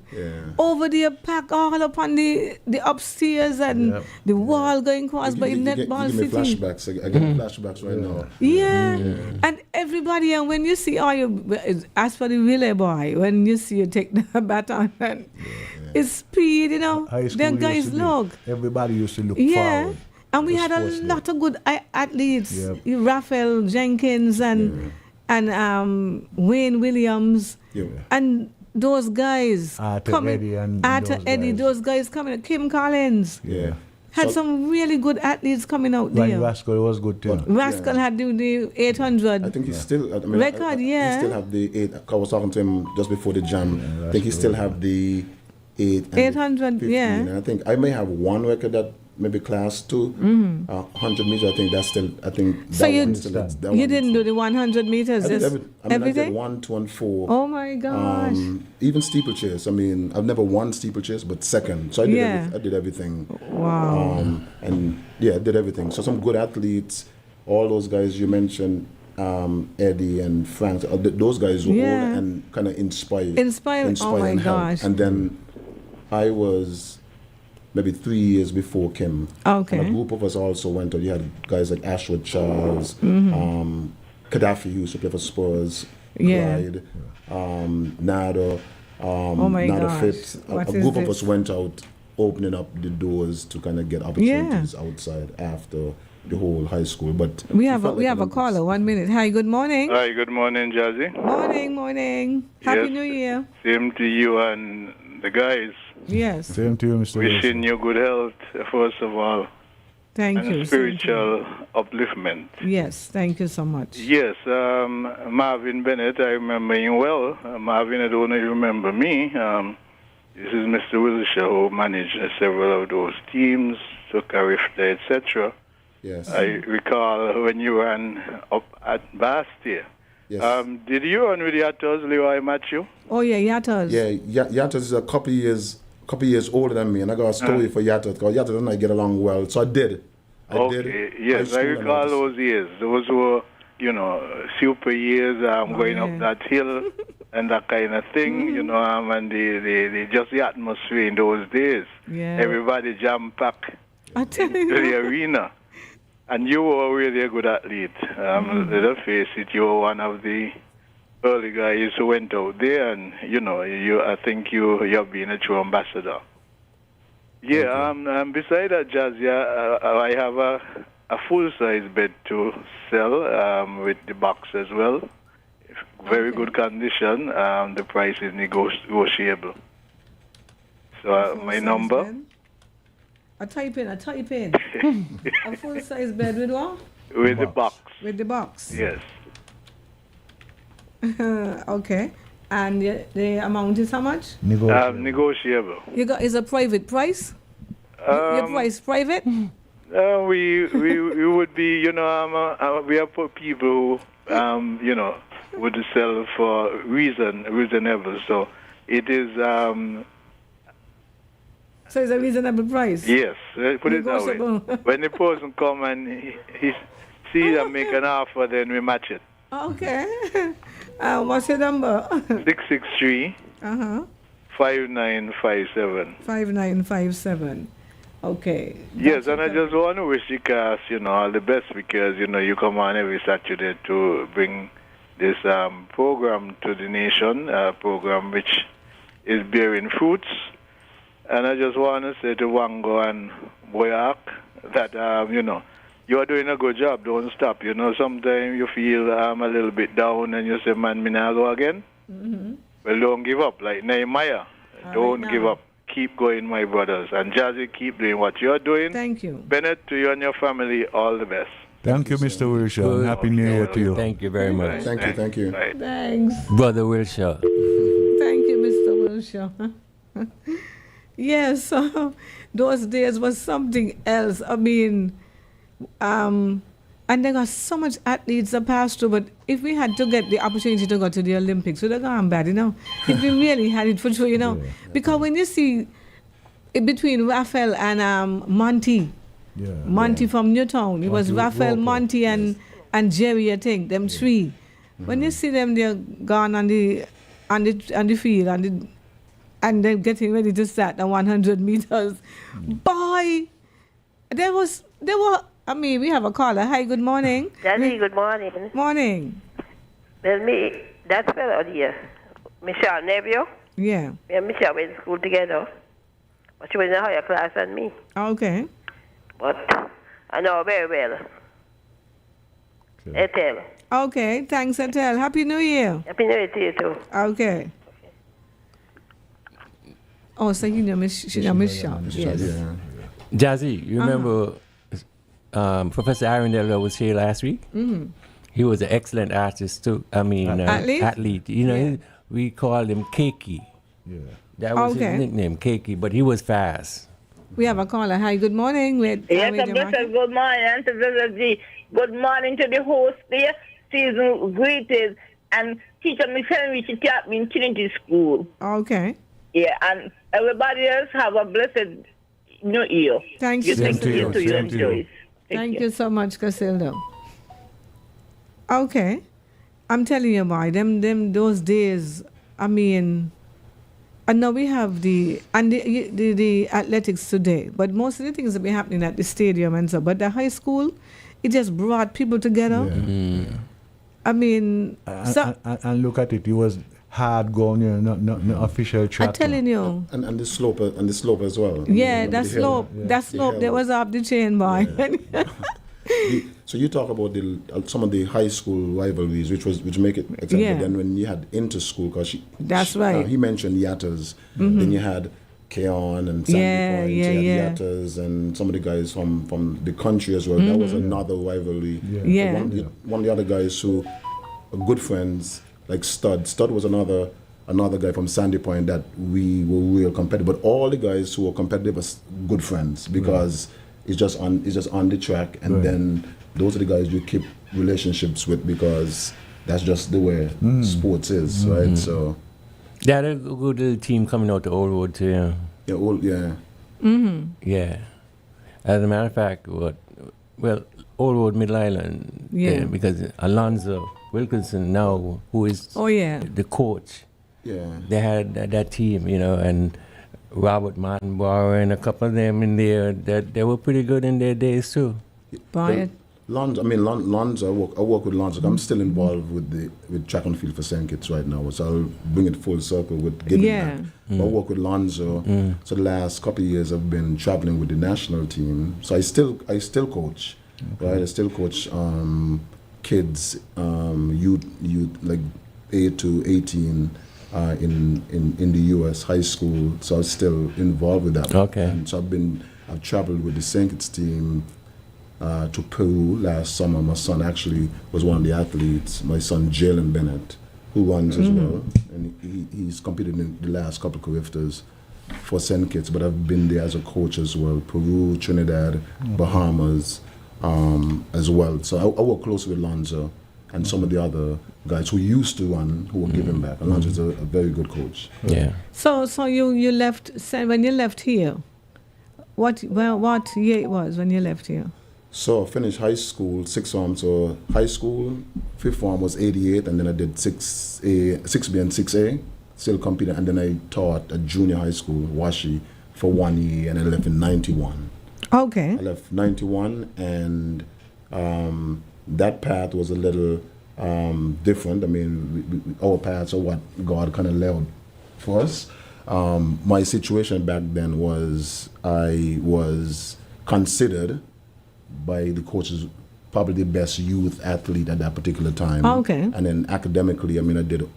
over there packed all up on the upstairs and the wall going across by netball city. You give me flashbacks. I get flashbacks right now. Yeah, and everybody, and when you see as for the relay boy, when you see you take the baton and it's speed, you know, them guys look. Everybody used to look forward. And we had a lot of good athletes, Raphael Jenkins and Wayne Williams, and those guys Arthur Eddie, those guys coming, Kim Collins. Had some really good athletes coming out there. Ryan Rascal was good too. Rascal had the 800. I think he still record. He still have the 8. I was talking to him just before the jam. I think he still have the 800. Yeah. I think I may have one record that maybe class 2, 100 meters. I think that's still. I think. So you didn't do the 100 meters. Everything. I did 1, 2, and 4. Oh my gosh. Even steeplechase. I mean, I've never won steeplechase, but second. So I did everything. Wow. I did everything. So some good athletes. All those guys you mentioned, Eddie and Frank. Those guys were all and kind of inspired. Oh my gosh. And then I was maybe 3 years before Kim. Okay. And a group of us also went out. You had guys like Ashwood Charles, Gaddafi, who used to play for Spurs, Clyde, Nado, Nado Phipps. A group of us went out opening up the doors to kind of get opportunities outside after the whole high school. But we have a caller. 1 minute. Hi, good morning. Hi, good morning, Jazzy. Morning. Happy New Year. Same to you and the guys. Yes. Same to you, Mr. Wishing you good health, first of all. Thank you. Spiritual upliftment. Yes, thank you so much. Yes, Marvin Bennett, I remember him well. Marvin, I don't know if you remember me. This is Mr. Wilshire, who managed several of those teams, to Carifta, etc. Yes. I recall when you ran up at Bastia. Yes. Did you run with Yatos, Leroy Matthew? Oh, yeah, Yatos. Yeah, Yatos is a couple of years older than me, and I got a story for Yatos, because Yatos and I get along well. So I did. did Yes, high I school and recall was- those years. Those were, super years, going up that hill and that kind of thing, and the just the atmosphere in those days. Yeah. Everybody jam-packed I tell to you. the arena. And you were really a good athlete. Let's face it, you were one of the early guys who went out there, and I think you have been a true ambassador. Yeah. Beside that, Jazz, I have a full-size bed to sell with the box as well. Very good condition. The price is negotiable. So my number. Bed. I type in. A full-size bed with what? With the box. With the box. Yes. Okay. And the amount is how much? Negotiable. Is a private price? Your price private? We would be, we are for people who, would sell for reasonable. So it is. So it's a reasonable price. Yes, put it that way. Negotiable. When the person come and he sees and make an offer, then we match it. Okay. What's your number? 663 5957. 5957. Okay. Yes, and I just want to wish you guys, all the best because, you come on every Saturday to bring this program to the nation, a program which is bearing fruits. And I just want to say to Wango and Boyak that, you are doing a good job. Don't stop. Sometimes you feel a little bit down and you say, man, me now go again. Mm-hmm. Well, don't give up. Like Nehemiah, don't give up. Keep going, my brothers. And Jazzy, keep doing what you're doing. Thank you. Bennett, to you and your family, all the best. Thank you, Mr. Wilshire. Happy New Year to you. Thank you very much. Thank you. Right. Thanks. Brother Wilshire. Thank you, Mr. Wilshire. Yes, those days was something else. I mean, and there are so much athletes that passed through, but if we had to get the opportunity to go to the Olympics, we'd have gone bad, If we really had it for sure, Because when you see it between Raphael and Monty from Newtown, it was Raphael, Monty, and Jerry, I think, them three. When you see them, they're gone on the field, and they're getting ready to start the 100 meters. Boy, we have a caller. Hi, good morning. Daddy, good morning. Morning. Well, that fellow here, Michelle Neville. Yeah. Me and Michelle went to school together. But she was in a higher class than me. Okay. But I know her very well. Ethel. Okay, thanks, Ethel. Happy New Year. Happy New Year to you, too. Okay. Oh, so you know Michelle. Yes. Yeah. Jazzy, you remember Professor Arundel was here last week? Mm-hmm. He was an excellent artist too. Athlete. We called him Cakey. Yeah. That was his nickname, Cakey, but he was fast. We have a caller. Hi, good morning. Yes, good morning to ZIZ. Good morning to the host there. Season greetings. And teacher Michelle, which taught me in Trinity School. Okay. Yeah, and everybody else have a blessed New Year. Thank you. Same to you. Thank you so much, Casildo. Okay. I'm telling you about them those days. I mean, and now we have the athletics today, but most of the things that be happening at the stadium and so. But the high school, it just brought people together. Yeah. Mm. I mean, and look at it. It was hard going, not official track. I'm telling you. And the slope as well. Yeah, that slope. That slope. That was off the chain, boy. Yeah. So you talk about some of the high school rivalries, which make it exciting. Yeah. But then when you had inter-school, that's right. He mentioned Yatters. Mm-hmm. Then you had Keon and Sandy Point. Yeah. Yatters and some of the guys from the country as well. Mm-hmm. That was another rivalry. Yeah. One of the other guys who are good friends, like Stud. Stud was another guy from Sandy Point that we were real competitive. But all the guys who were competitive were good friends because it's just on the track, and then those are the guys you keep relationships with because that's just the way sports is, right? So they had a good little team coming out to Old Road too. Yeah. Yeah. As a matter of fact, well, Old Road Middle Island. Yeah. Because Alonzo Wilkinson now, who is Oh, yeah. the coach, Yeah. they had that team, and Robert Martinbauer and a couple of them in there, that they were pretty good in their days too. Bryant. Lonzo, I work with Lonzo. I'm still involved with track and field for St. Kitts right now, so I'll bring it full circle with giving Yeah. back. I work with Lonzo. So the last couple of years I've been traveling with the national team. So I still coach, right? I still coach kids, youth like 8 to 18 in the U.S. high school. So I'm still involved with that. Okay. And so I've traveled with the St. Kitts team to Peru last summer. My son actually was one of the athletes. My son Jalen Bennett, who runs as well, and he's competed in the last couple of career for St. Kitts. But I've been there as a coach as well. Peru, Trinidad, Bahamas, as well. So I work closely with Lonzo and some of the other guys who used to run, who were giving back. And Lonzo's a very good coach. Yeah. So you left, when you left here, what year it was when you left here? So I finished high school, sixth form. So high school, fifth form was 88, and then I did 6B and 6A, still competing, and then I taught at junior high school, Washi, for 1 year, and I left in 91. Okay. I left 91, and that path was a little different. I mean, our paths are what God kind of laid for us. My situation back then was I was considered by the coaches probably the best youth athlete at that particular time. Okay. And then academically, I mean, I did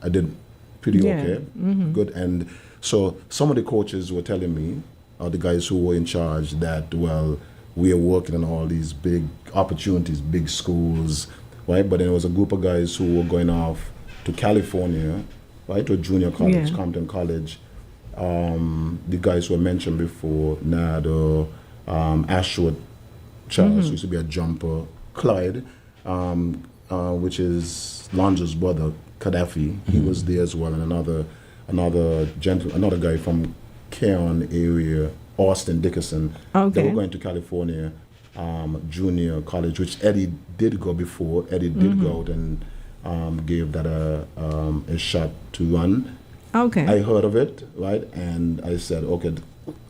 pretty okay, good. And so some of the coaches were telling me, the guys who were in charge, that, well, we are working on all these big opportunities, big schools, right? But then there was a group of guys who were going off to California, right, to a junior college, Yeah. Compton College. The guys who were mentioned before, Nado, Ashwood Charles, who used to be a jumper, Clyde, which is Lonzo's brother, Gaddafi, he was there as well, and another guy from Keon area, Austin Dickerson. Okay. They were going to California junior college, which Eddie did go before. Eddie did go out and gave that a shot to run. Okay. I heard of it, right? And I said, okay,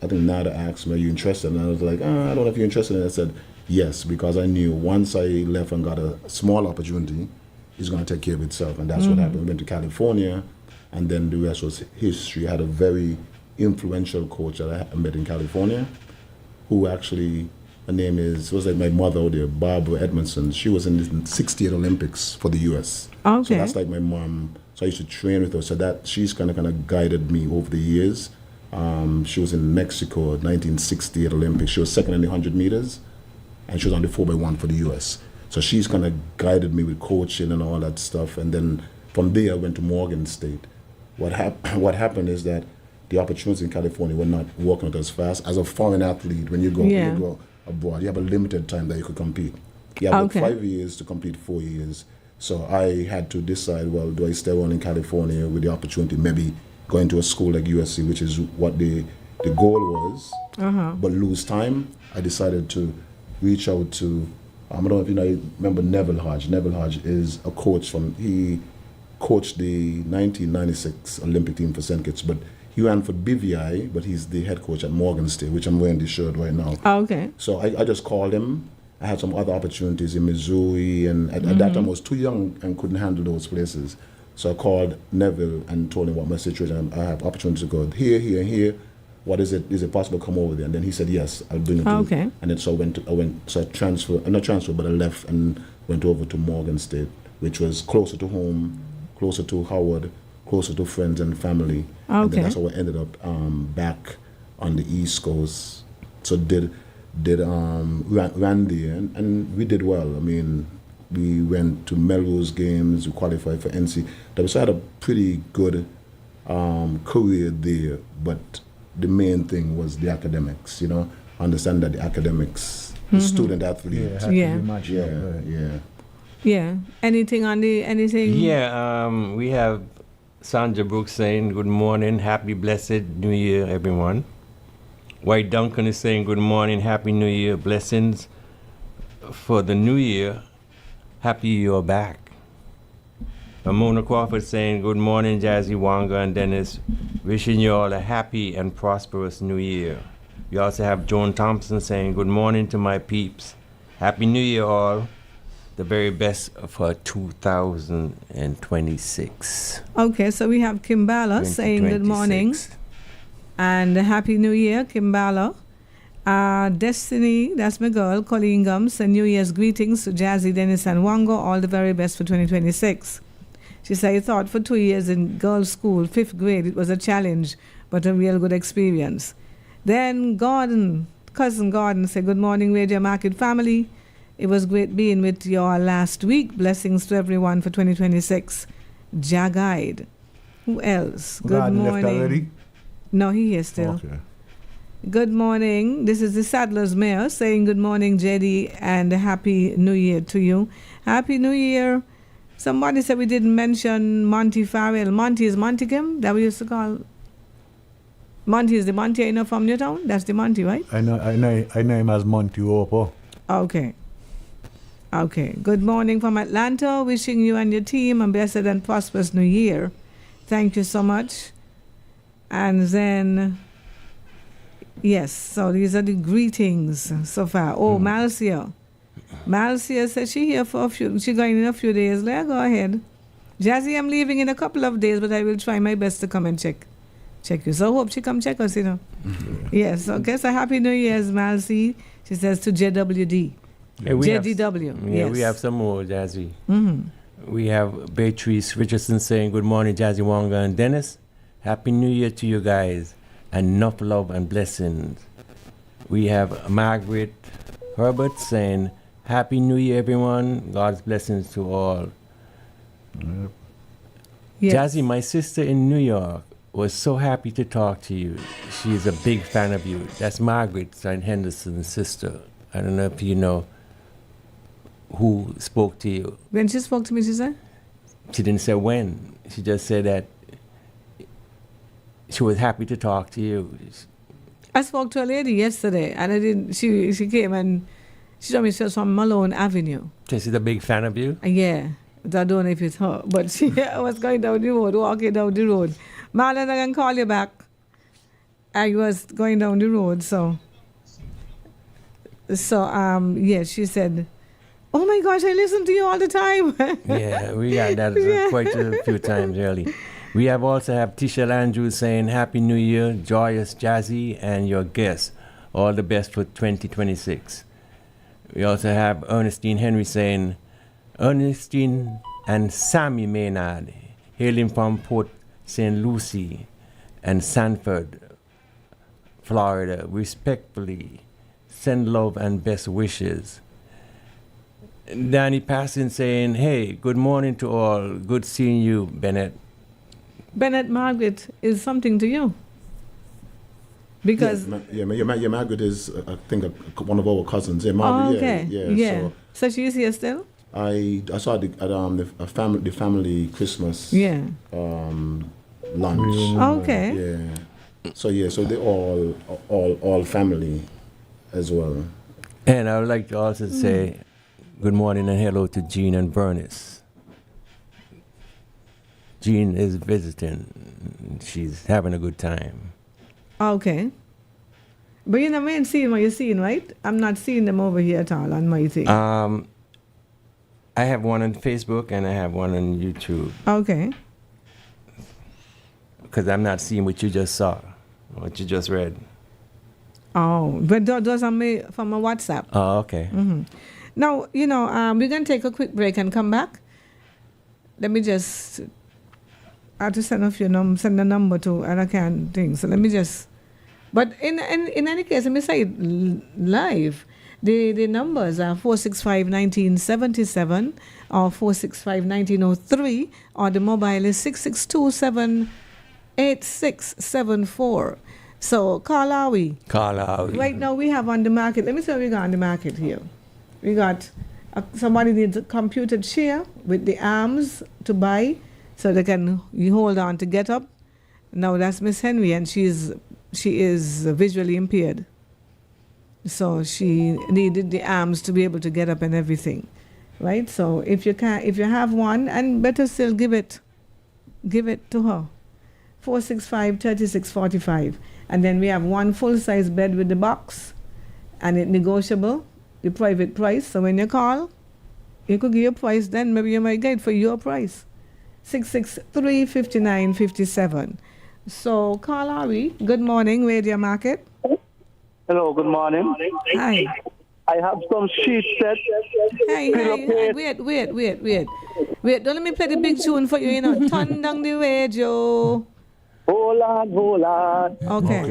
I think Nada asked me, are you interested? And I was like, I don't know if you're interested. And I said, yes, because I knew once I left and got a small opportunity, it's going to take care of itself. And that's what happened. We went to California, and then the rest was history. I had a very influential coach that I met in California, who actually, her name was like my mother out there, Barbara Edmondson. She was in the 68 Olympics for the U.S. Okay. So that's like my mom. So I used to train with her. So that she's kind of guided me over the years. She was in Mexico, 1968 Olympics. She was second in the 100 meters, and she was on the 4x1 for the U.S. So she's kind of guided me with coaching and all that stuff. And then from there, I went to Morgan State. What happened is that the opportunities in California were not working out as fast. As a foreign athlete, when you go abroad, you have a limited time that you could compete. You have like 5 years to complete 4 years. So I had to decide, well, do I stay on in California with the opportunity, maybe going to a school like USC, which is what the goal was, but lose time. I decided to reach out to, I don't know if you remember Neville Hodge. Neville Hodge is a coach he coached the 1996 Olympic team for St. Kitts, but he ran for BVI, but he's the head coach at Morgan State, which I'm wearing this shirt right now. Okay. So I just called him. I had some other opportunities in Missouri, and at that time I was too young and couldn't handle those places. So I called Neville and told him what my situation. I have opportunities to go here, here, and here. What is it? Is it possible to come over there? And then he said, yes, I'll bring it to you. Okay. And then so I left and went over to Morgan State, which was closer to home, closer to Howard, closer to friends and family. Okay. And then that's how I ended up back on the East Coast. So ran there, and we did well. I mean, we went to Melrose games, we qualified for NC. So I had a pretty good career there, but the main thing was the academics, Understand that the academics, the student athlete. Yeah. Anything on anything? Yeah, we have Sandra Brooks saying, good morning, happy blessed New Year, everyone. White Duncan is saying, good morning, happy New Year, blessings. for the new year, happy you're back. Mona Crawford saying, good morning, Jazzy, Wanga, and Dennis. Wishing you all a happy and prosperous new year. We also have Joan Thompson saying, good morning to my peeps. Happy New Year, all. The very best for 2026. Okay, so we have Kimbala saying good morning. And Happy New Year, Kimbala. Destiny, that's my girl, Colleen Gums, and New Year's greetings to Jazzy, Dennis, and Wango. All the very best for 2026. She said, I thought for 2 years in girls' school, 5th grade, it was a challenge, but a real good experience. Then cousin Gordon said, good morning, Radio Market family. It was great being with you all last week. Blessings to everyone for 2026. Jagide. Who else? Good morning. Left already? No, he is still. Okay. Good morning. This is the Saddler's Mayor saying good morning, JD, and Happy New Year to you. Happy New Year. Somebody said we didn't mention Monty Farrell. Monty is Monticum, that we used to call. Monty is the Monty I know from Newtown. That's the Monty, right? I know him as Monty Opo. Okay. Good morning from Atlanta. Wishing you and your team a blessed and prosperous New Year. Thank you so much. And then, yes, so these are the greetings so far. Oh, Marcia. Marcia said she here for she going in a few days. Let her go ahead. Jazzy, I'm leaving in a couple of days, but I will try my best to come and check you. So I hope she come check us, Yes, okay, so Happy New Year's, Marcy. She says to JWD. Yeah, JDW. Yes. We have some more, Jazzy. Mm-hmm. We have Beatrice Richardson saying, good morning, Jazzy, Wanga, and Dennis. Happy New Year to you guys, and enough love and blessings. We have Margaret Herbert saying, Happy New Year, everyone. God's blessings to all. Yes. Jazzy, my sister in New York was so happy to talk to you. She's a big fan of you. That's Margaret St. Henderson's sister. I don't know if you know who spoke to you. When she spoke to me, she said? She didn't say when. She just said that she was happy to talk to you. I spoke to a lady yesterday, and I didn't. She came and she told me she was from Malone Avenue. So she's a big fan of you? Yeah, but I don't know if it's her. But she was going down the road, walking down the road. Marlon, I can call you back. I was going down the road, so yeah, she said, oh my gosh, I listen to you all the time. Yeah, we got that quite a few times early. We also have Tisha Andrews saying Happy New Year, Joyous, Jazzy, and your guests. All the best for 2026. We also have Ernestine Henry saying, Ernestine and Sammy Maynard, hailing from Port St. Lucie and Sanford, Florida, respectfully send love and best wishes. Danny Passon saying, hey, good morning to all. Good seeing you, Bennett. Bennett Margaret is something to you. Because Margaret is, I think, one of our cousins. Yeah, Margaret. Okay. Yeah. So she's here still. I saw the family Christmas. Yeah. Lunch. Okay. Yeah. So they all family as well. And I would like to also say good morning and hello to Jean and Bernice. Jean is visiting. She's having a good time. Okay. But you know, I ain't seeing what you're seeing, right? I'm not seeing them over here at all on my thing. I have one on Facebook and I have one on YouTube. Okay. Because I'm not seeing what you just saw, what you just read. Oh, but those are from a WhatsApp. Oh, okay. Mm-hmm. Now, we're going to take a quick break and come back. Let me just... I have to send off your send the number to, and I can't think. So let me just... But in any case, let me say it live. The numbers are 465-1977 or 465-1903, or the mobile is 662-78674. So call are we? Right now we have on the market, let me see what we got on the market here. We got somebody needs a computer chair with the arms to buy so they can hold on to get up. Now that's Miss Henry, and she is visually impaired. So she needed the arms to be able to get up and everything, right? So if you have one, and better still, give it to her. 465-3645. And then we have one full-size bed with the box, and it's negotiable, the private price. So when you call, you could give your price, then maybe you might get it for your price. 663-5957. So, call Ari. Good morning, Radio Market. Hello, good morning. Hi. I have some sheet sets. Hey, wait. Don't let me play the big tune for you, Turn down the radio. Hold on. Okay.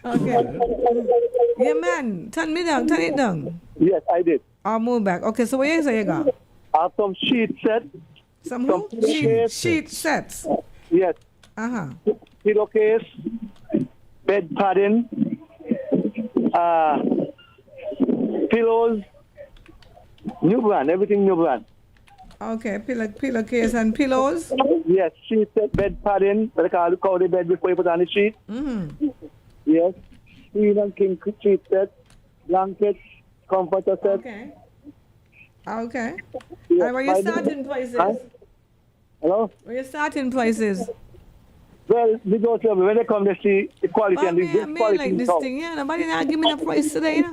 Okay. Yeah, man. Turn it down. Yes, I did. I'll move back. Okay, so what you say you got? I have some sheet sets. Some who? Sheet sets. Yes. Uh-huh. Pillowcase, bed padding, pillows, new brand, everything new brand. Okay, pillowcase and pillows? Yes, sheet set, bed padding, what they call cover the bed before you put on the sheet. Mm-hmm. Yes. Queen and king sheet set, blankets, comforter set. Okay. Okay. Yes. And where your starting prices? Huh? Hello? Where your starting prices? Well, we go to when they come, they see the quality and the quality. Like this thing, yeah. Nobody now give me the price today,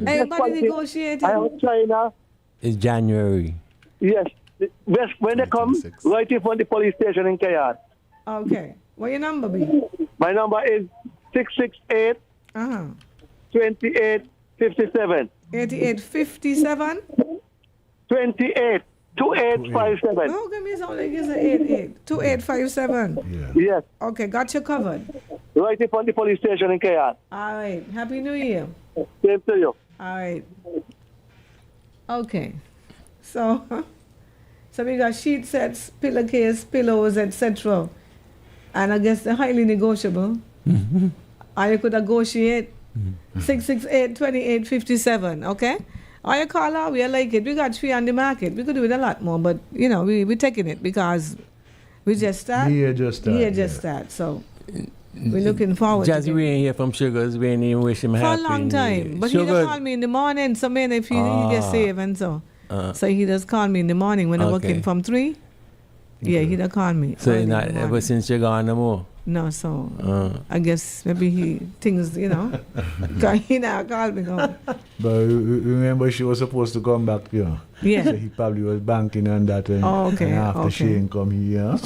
Everybody negotiating. I have China. It's January. Yes. When they come, right in front of the police station in Kayard. Okay. What your number be? My number is 668 2857. 8857? 2857. Oh, give me something like it's an 88. 2857. Yes. Okay, got you covered. Right in front of the police station in Kayard. All right. Happy New Year. Same to you. All right. Okay. So we got sheet sets, pillowcase, pillows, etc. And I guess they're highly negotiable. Or you could negotiate. 668-2857, okay? Or you call out, we like it. We got 3 on the market. We could do it a lot more, but, we're taking it because we just start. Yeah, just start. So we're looking forward Jazzy, to we ain't hear from Sugars. We ain't even wish him for happy. a long time. But he just called me in the morning. So man, if he gets saved and so. So he just called me in the morning when I'm working from 3. Yeah, he just called me. So not ever since you gone no more? No, so I guess maybe he thinks, because he now called me now. But remember, she was supposed to come back, Yeah. So he probably was banking on that. And, okay. And after she ain't come here.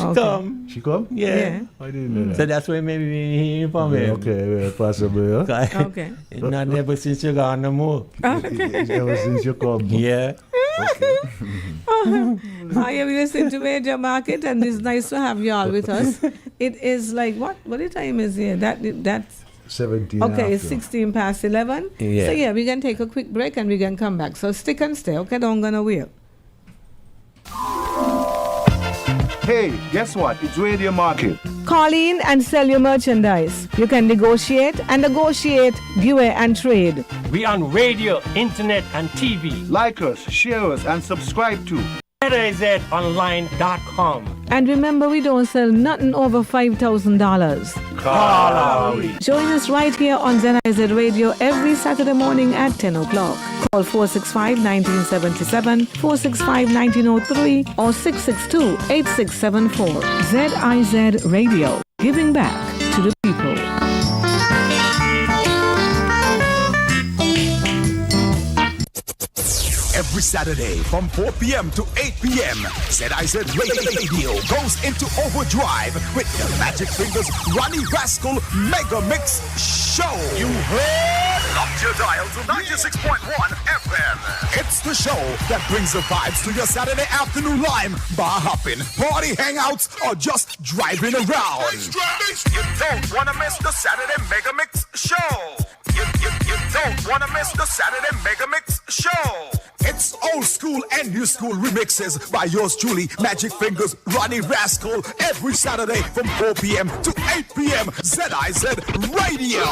She come? Yeah. I didn't know that. So that's why maybe he ain't from him. Okay, possible. Okay. Not ever since you gone no more. Ever since you come. Yeah. I am listening to Major Market, and it's nice to have you all with us. It is like what the time is here? That's 17. Okay, it's 16 past 11. Yeah. So yeah, we can take a quick break and we can come back. So stick and stay, okay? Don't go nowhere. Hey, guess what? It's Radio Market. Call in and sell your merchandise. You can negotiate, give away and trade. We on radio, internet, and TV. Like us, share us, and subscribe to ZIZonline.com. And remember, we don't sell nothing over $5,000. Join us right here on ZIZ Radio every Saturday morning at 10 o'clock. Call 465-1977, 465-1903, or 662-8674. ZIZ Radio, giving back to the people. Every Saturday from 4 p.m. to 8 p.m., ZIZ Radio goes into overdrive with the Magic Fingers Ronnie Rascal Mega Mix Show. You heard? Up your dial to 96.1 FM. It's the show that brings the vibes to your Saturday afternoon lime, bar hopping, party hangouts, or just driving around. You don't want to miss the Saturday Mega Mix Show. You don't want to miss the Saturday Mega Mix Show. It's old school and new school remixes by yours truly, Magic Fingers, Ronnie Rascal, every Saturday from 4 p.m. to 8 p.m. ZIZ Radio.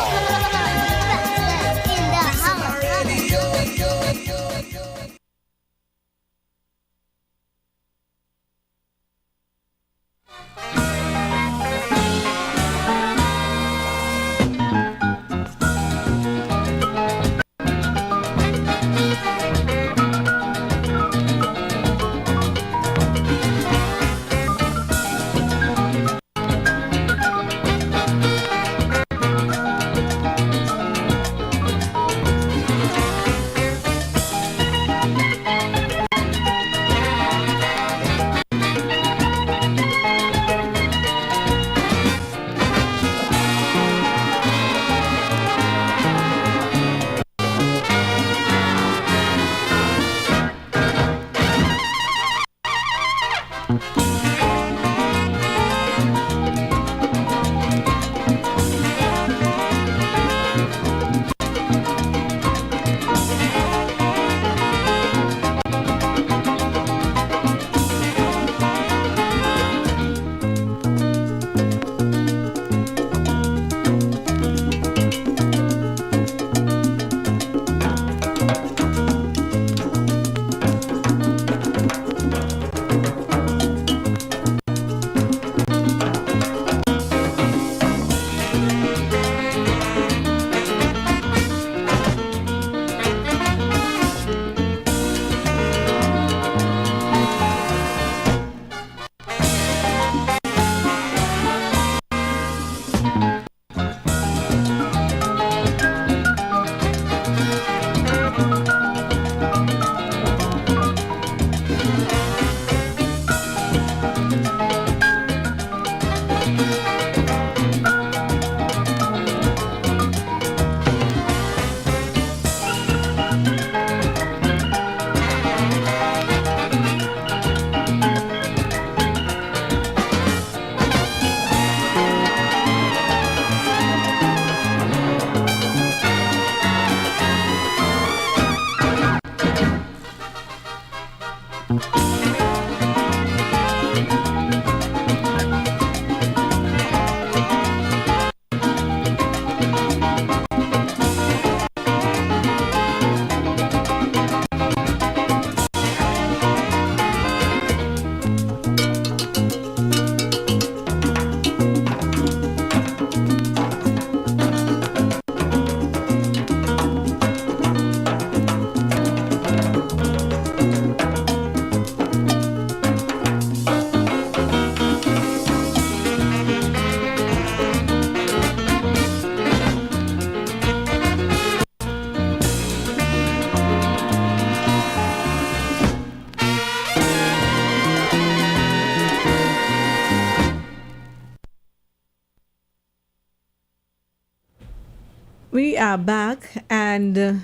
We are back and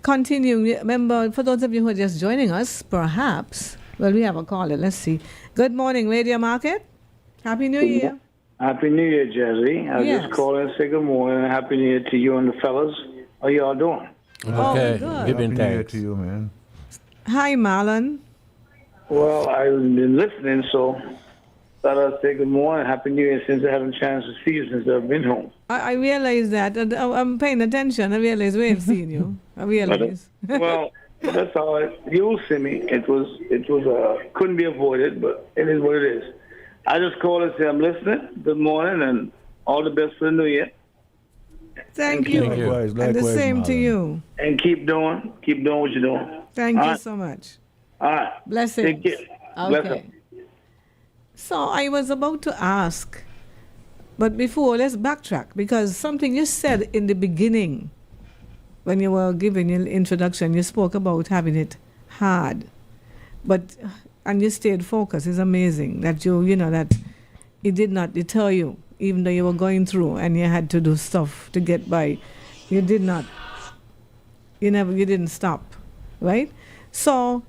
continuing. Remember, for those of you who are just joining us, perhaps, well, we have a caller. Let's see. Good morning, Radio Market. Happy New Year. Happy New Year, Jazzy. I Yes. just called and say good morning and Happy New Year to you and the fellas. How y'all doing? Okay, good. give him Happy New Year thanks. to you, man. Hi, Marlon. Well, I've been listening, so thought I'd say good morning, Happy New Year, since I haven't a chance to see you since I've been home. I realize that. And I'm paying attention. I realize we ain't seen you. I realize. Well, that's all right. You'll see me. It was couldn't be avoided, but it is what it is. I just called and say I'm listening. Good morning and all the best for the new year. Thank you. Likewise, And the likewise, same to Marlon. you. And keep doing what you're doing. Thank All you right. so much. All right. Blessings. Take care. Okay. Blessings. So I was about to ask, but before, let's backtrack because something you said in the beginning when you were giving your introduction, you spoke about having it hard, and you stayed focused. It's amazing that that it did not deter you, even though you were going through and you had to do stuff to get by. You didn't stop, right? So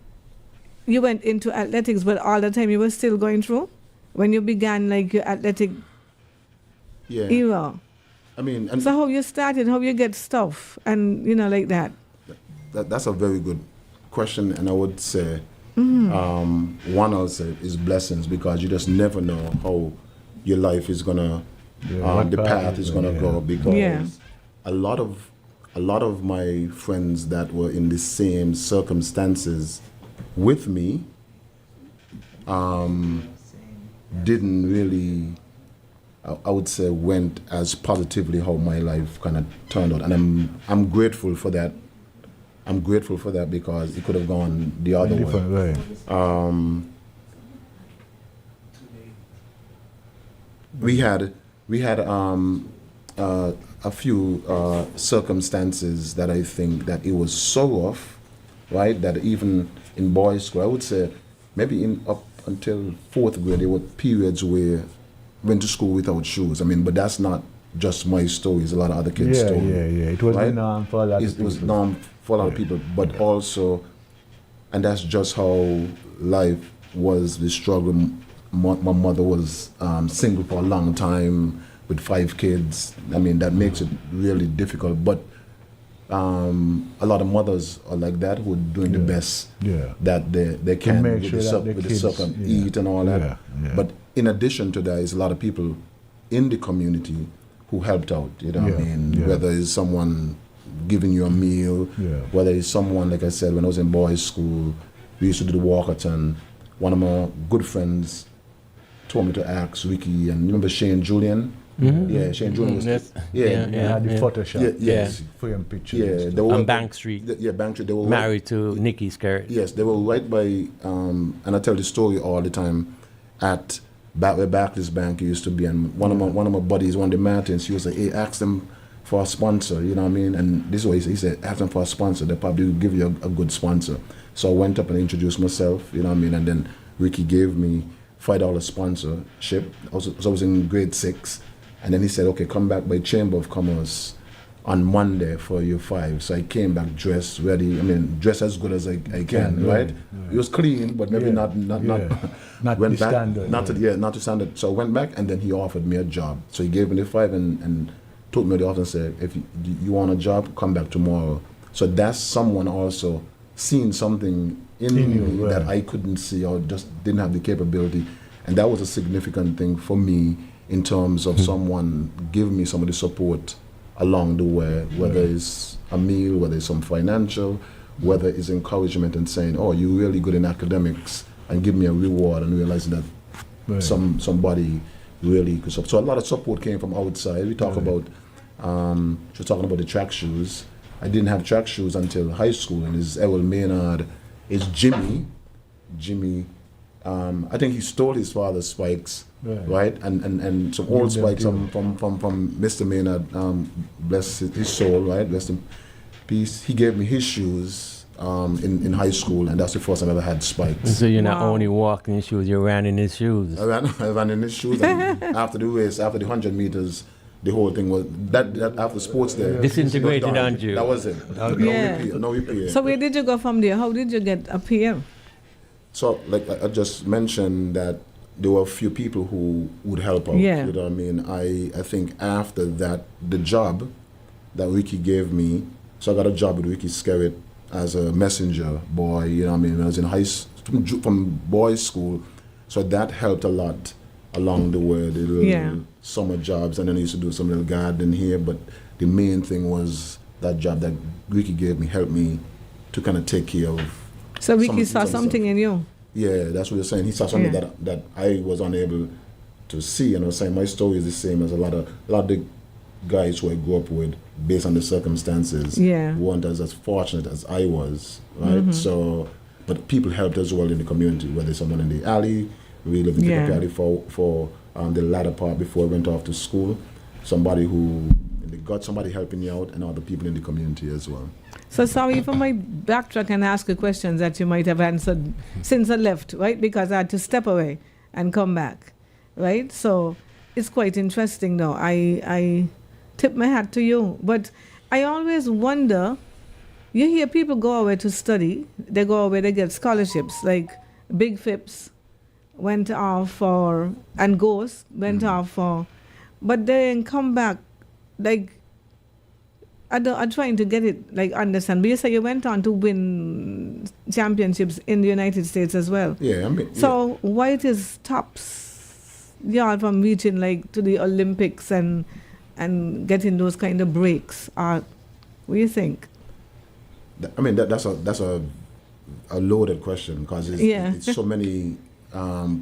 you went into athletics, but all the time you were still going through when you began like your athletic era. I mean, and So how you started, how you get stuff, and like that. that's a very good question, and I would say Mm-hmm. one also is blessings, because you just never know how your life is gonna, what the path path is is gonna gonna- go, because Yeah. a lot of my friends that were in the same circumstances with me didn't really, I would say, went as positively how my life kind of turned out, and I'm grateful for that. I'm grateful for that, because it could have gone the other Different way. way. We had a few circumstances that I think that it was so rough, right? That even in boys' school, I would say maybe up until 4th grade, there were periods where I went to school without shoes. I mean, but that's not just my story. It's a lot of other kids' Yeah, story. yeah. It was the right? norm for a lot of It was people. norm for a lot of people, but also, and that's just how life was, the struggle. My mother was single for a long time with 5 kids. I mean, that makes it really difficult, but a lot of mothers are like that, who are doing the best that they can make with sure the that the with the kids, circum, yeah. eat and all that. Yeah, yeah. But in addition to that, is a lot of people in the community who helped out. You know what I Yeah, mean? yeah. Whether it's someone giving you a meal, Yeah. whether it's someone, like I said, when I was in boys' school, we used to do the walkathon. One of my good friends told me to ask Ricky, and you remember Shane Julian? Mhm. Yeah, Shane Julian was. Yes. Yeah, Yeah, the yeah. Photoshop. Yeah, yes. Frame pictures. Yeah, they On were Bank Street. Yeah, Bank Street. They were Married to Nikki Skirt. Yes, they were right by, and I tell the story all the time, at where Barclays Bank used to be, and one of my buddies, one of the Martins, he was like, hey, ask them for a sponsor, you know what I mean? And this is what he said, ask them for a sponsor, they probably will give you a good sponsor. So I went up and introduced myself, you know what I mean? And then Ricky gave me $5 sponsorship. So I was in grade 6, and then he said, okay, come back by Chamber of Commerce on Monday for year 5. So I came back dressed, ready. I mean, dressed as good as I can, right? It was clean, but maybe not went back, standard. not to standard. So I went back, and then he offered me a job. So he gave me the 5 and took me to the office and said, if you want a job, come back tomorrow. So that's someone also seeing something in me that I couldn't see or just didn't have the capability. And that was a significant thing for me in terms of someone giving me some of the support along the way, whether it's a meal, whether it's some financial, whether it's encouragement and saying, oh, you're really good in academics, and give me a reward, and realizing that somebody really could support. So a lot of support came from outside. We talk about, she was talking about the track shoes. I didn't have track shoes until high school, and it's Errol Maynard, it's Jimmy, I think he stole his father's spikes, right? And some old spikes from Mr. Maynard, bless his soul, right? Bless him, peace. He gave me his shoes in high school, and that's the first time I ever had spikes. So you're not only walking in shoes, you ran in his shoes. I ran in his shoes, and after the race, after the 100 meters, the whole thing was that after sports day. Disintegrated on you. That was it. No repair. So where did you go from there? How did you get up here? So, like I just mentioned, that there were a few people who would help out. Yeah. You know what I mean? I think after that, the job that Ricky gave me, so I got a job with Ricky Skerritt as a messenger boy. You know what I mean? I was in from boys' school, so that helped a lot along the way. The little summer jobs, and then I used to do some little garden here. But the main thing was that job that Ricky gave me helped me to kind of take care of. So Ricky saw something in you. Yeah, that's what you're saying. He saw something that I was unable to see, and I was saying my story is the same as a lot of the guys who I grew up with, based on the circumstances. Weren't as fortunate as I was, right? Mm-hmm. So, but people helped as well in the community, whether someone in the alley, we lived in the alley for the latter part before I went off to school. Somebody who got somebody helping me out, and other people in the community as well. So sorry if I might backtrack and ask you questions that you might have answered since I left, right? Because I had to step away and come back, right? So it's quite interesting now. I tip my hat to you. But I always wonder, you hear people go away to study, they go away, they get scholarships, like Big Phipps went off for, and Ghost went off for, but they come back, like, I'm trying to get it, like, understand. But you say you went on to win championships in the United States as well. Yeah, I mean. So why it is stops y'all from reaching, like, to the Olympics and getting those kind of breaks? What do you think? I mean, that's a loaded question, because it's so many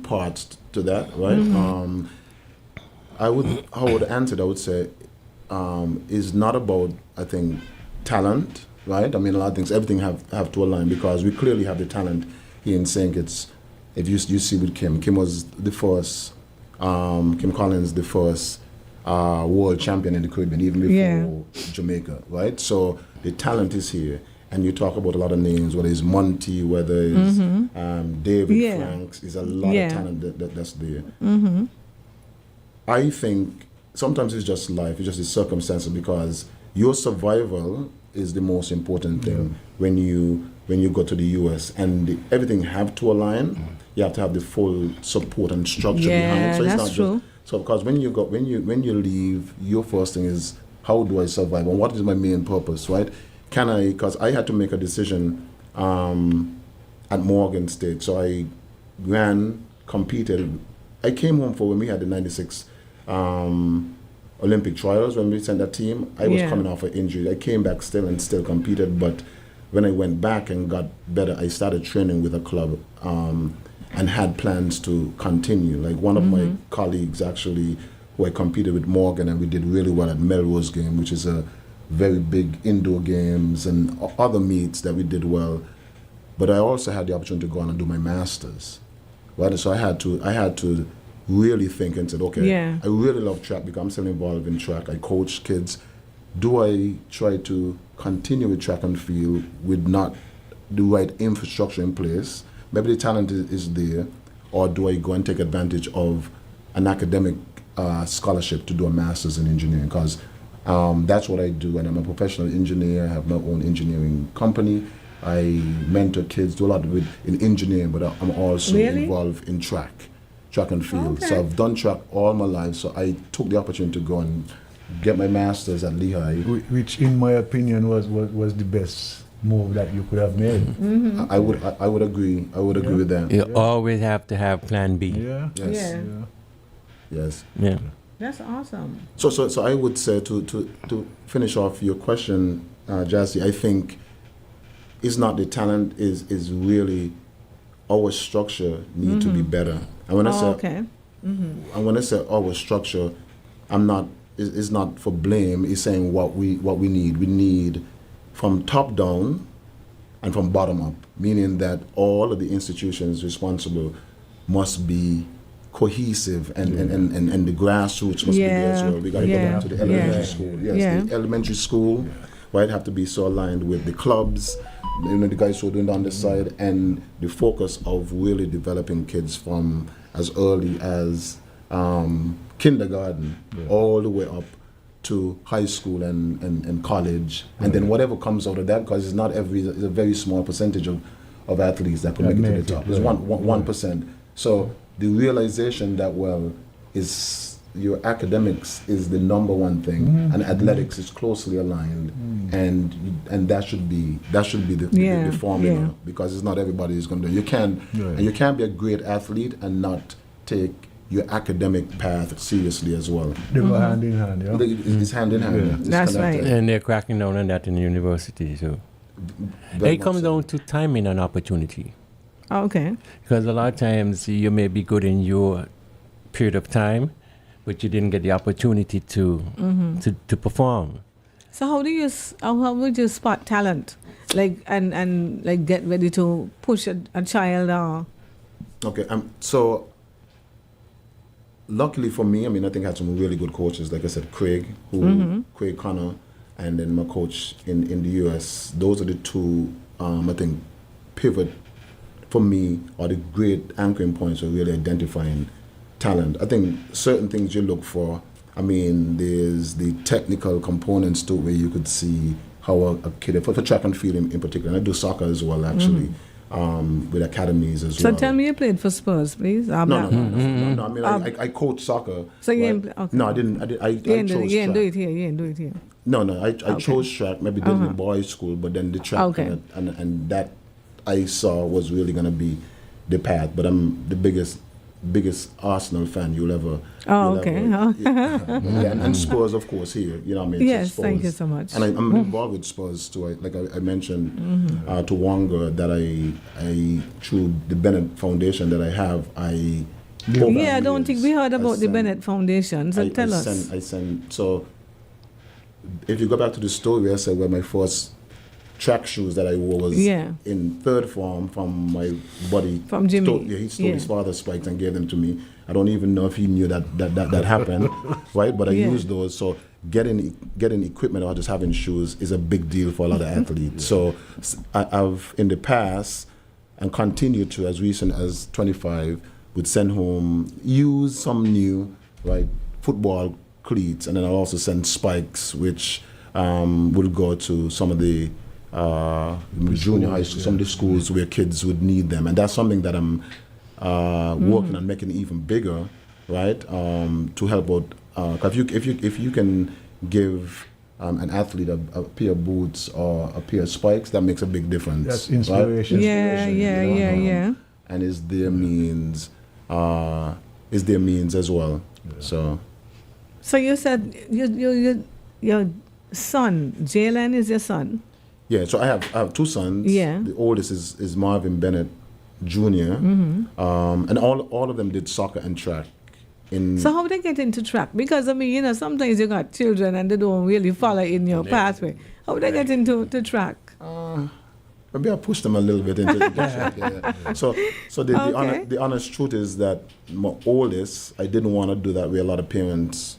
parts to that, right? Mm-hmm. I would answer it. I would say is not about, I think, talent, right? I mean, a lot of things, everything have to align, because we clearly have the talent here in St. Kitts. If you see with Kim was the first, Kim Collins, the first world champion in the Caribbean, even before Jamaica, right? So the talent is here. And you talk about a lot of names, whether it's Monty, whether it's David Franks, is a lot of talent that's there. Mm-hmm. I think sometimes it's just life, it's just the circumstances, because your survival is the most important thing when you go to the US, and everything have to align. You have to have the full support and structure behind. So that's it's not true. So because when you leave, your first thing is, how do I survive, and what is my main purpose, right? Because I had to make a decision at Morgan State. So I competed. I came home for when we had the 96 Olympic trials, when we sent that team. I was coming off an injury. I came back still competed, but when I went back and got better, I started training with a club and had plans to continue. Like one of my colleagues actually, who I competed with, Morgan, and we did really well at Melrose Game, which is a very big indoor games, and other meets that we did well. But I also had the opportunity to go on and do my masters, right? So I had to really think and said, okay, I really love track because I'm still involved in track. I coach kids. Do I try to continue with track and field with not the right infrastructure in place? Maybe the talent is there, or do I go and take advantage of an academic scholarship to do a master's in engineering? Because that's what I do, and I'm a professional engineer. I have my own engineering company. I mentor kids, do a lot in engineering, but I'm also involved in track and field. Okay. So I've done track all my life. So I took the opportunity to go and get my master's at Lehigh, which, in my opinion, was the best move that you could have made. Mm-hmm. I would agree. I would agree with that. You always have to have plan B. Yeah. Yes. Yeah. Yes. Yeah. That's awesome. So I would say to finish off your question, Jazzy, I think it's not the talent, is really our structure need to be better. And when I say and when I say our structure, it's not for blame. It's saying what we need. We need from top down and from bottom up, meaning that all of the institutions responsible must be cohesive and the grassroots must be there as well. We got to go back to the elementary school. Yes, the elementary school, right, have to be so aligned with the clubs, the guys who are doing it on the side, and the focus of really developing kids from as early as kindergarten all the way up to high school and college, and then whatever comes out of that, because it's a very small percentage of athletes that can make it to the top. It's 1%. So the realization that is your academics is the number one thing, and athletics is closely aligned, and that should be the formula, because it's not everybody is going to do. You can't be a great athlete and not take your academic path seriously as well. They go hand in hand, yeah? It's hand in hand. That's right. And they're cracking down on that in the university too. It comes down to timing and opportunity. Okay. Because a lot of times you may be good in your period of time, but you didn't get the opportunity to perform. So how would you spot talent, and get ready to push a child or? Okay, so luckily for me, I think I had some really good coaches. Like I said, Craig Connor, and then my coach in the US. Those are the two I think pivot for me, are the great anchoring points for really identifying talent. I think certain things you look for, there's the technical components to it where you could see how a kid, for track and field in particular, and I do soccer as well actually, with academies as well. So tell me you played for Spurs, please. No. I coach soccer. So you didn't, okay. No, I didn't. I chose track. You didn't do it here. No, I chose track, maybe did it in boys' school, but then the track and that I saw was really going to be the path. But I'm the biggest Arsenal fan you'll ever. And Spurs, of course, here. You know what I mean? Yes, so thank you so much. And I'm involved with Spurs too. Like I mentioned to Wanga that I through the Bennett Foundation that I have, I don't think we heard about the Bennett Foundation. So tell us. So if you go back to the story where I said where my first track shoes that I wore was in third form from my buddy. From Jimmy. He stole his father's spikes and gave them to me. I don't even know if he knew that happened, right? But I used those. So getting equipment or just having shoes is a big deal for a lot of athletes. So I've in the past and continue to, as recent as 25, would send home, use some new, right, football cleats, and then I'll also send spikes, which will go to some of the junior high school, some of the schools where kids would need them, and that's something that I'm working on making even bigger, right? To help out, if you can give an athlete a pair of boots or a pair of spikes, that makes a big difference. That's inspiration. Right? Yeah. And is their means as well. Yeah. So you said your son, Jalen, is your son? Yeah, so I have two sons. Yeah. The oldest is Marvin Bennett Jr. And all of them did soccer and track. So how they get into track? Because sometimes you got children and they don't really follow in your pathway. How they get into the track? Maybe I pushed them a little bit into the track. Yeah. So the honest truth is that my oldest, I didn't want to do that where a lot of parents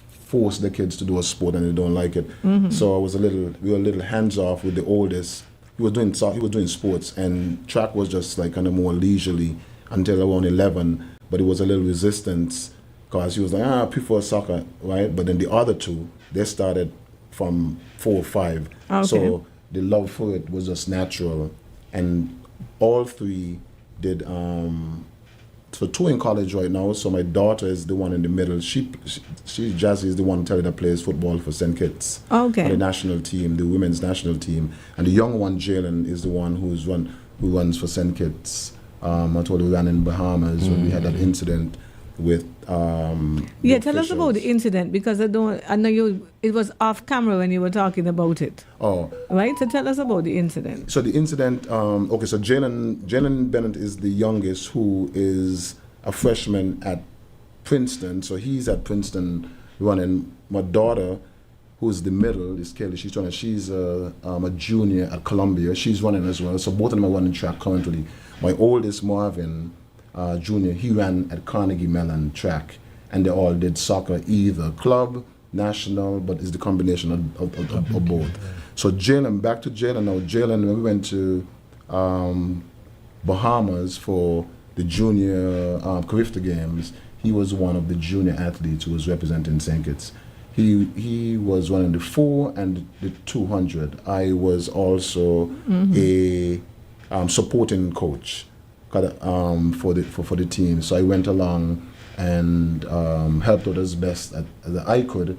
force the kids to do a sport and they don't like it. So we were a little hands off with the oldest. He was doing sports, and track was just like kind of more leisurely until around 11, but it was a little resistance because he was like, I prefer soccer, right? But then the other two, they started from 4 or 5. Okay. So the love for it was just natural. And all three did, so 2 in college right now. So my daughter is the one in the middle. She Jazzy is the one that plays football for St. Kitts. Okay. For the national team, the women's national team. And the young one, Jalen, is the one who runs for St. Kitts. I told you we ran in Bahamas when we had that incident with tell us about the incident, because I know it was off camera when you were talking about it. Oh. Right? So tell us about the incident. So the incident, so Jalen Bennett is the youngest, who is a freshman at Princeton. So he's at Princeton running. My daughter, who's the middle, is Kelly. She's a junior at Columbia. She's running as well. So both of them are running track currently. My oldest, Marvin, junior, he ran at Carnegie Mellon track, and they all did soccer, either club, national, but it's the combination of both. So Jalen, back to Jalen now. Jalen, when we went to Bahamas for the junior Carifta Games, he was one of the junior athletes who was representing St. Kitts. He was running the 4 and the 200. I was also a supporting coach for the team. So I went along and helped out as best as I could,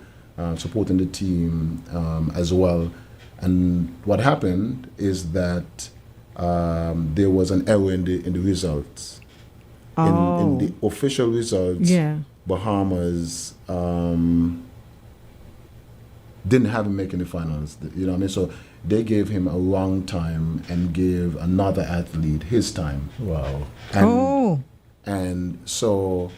supporting the team as well. And what happened is that there was an error in the results. In the official results, Bahamas didn't have him making the finals. You know what I mean? So they gave him a wrong time and gave another athlete his time. Wow. And so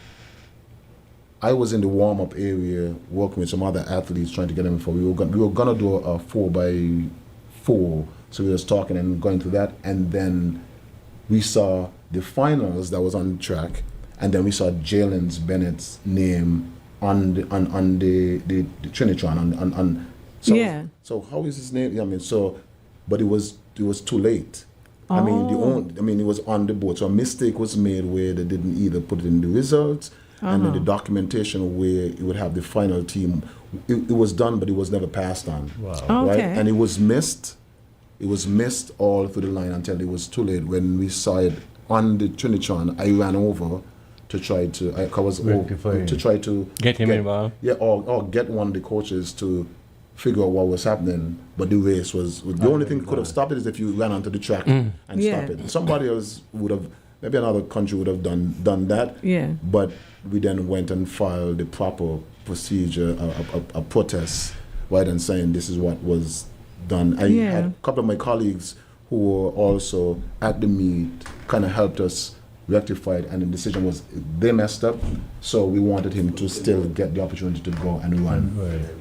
I was in the warm-up area working with some other athletes trying to get them for. We were gonna do a 4x4. So we was talking and going through that, and then we saw the finals that was on track, and then we saw Jalen Bennett's name on the Trinitron So how is his name? I mean, so, but it was too late. I mean, it was on the board. So a mistake was made where they didn't either put it in the results and then the documentation where it would have the final team. It was done, but it was never passed on. Wow. Right? And it was missed. It was missed all through the line until it was too late. When we saw it on the Trinitron, I ran over to try to get him involved. Yeah, or get one of the coaches to figure out what was happening. But the race was the only thing that could have stopped it is if you ran onto the track and stopped it. Somebody else would have, maybe another country would have done that. Yeah. But we then went and filed the proper procedure, a protest, right, and saying this is what was done. I had a couple of my colleagues who were also at the meet kind of helped us rectify it, and the decision was they messed up, so we wanted him to still get the opportunity to go and run,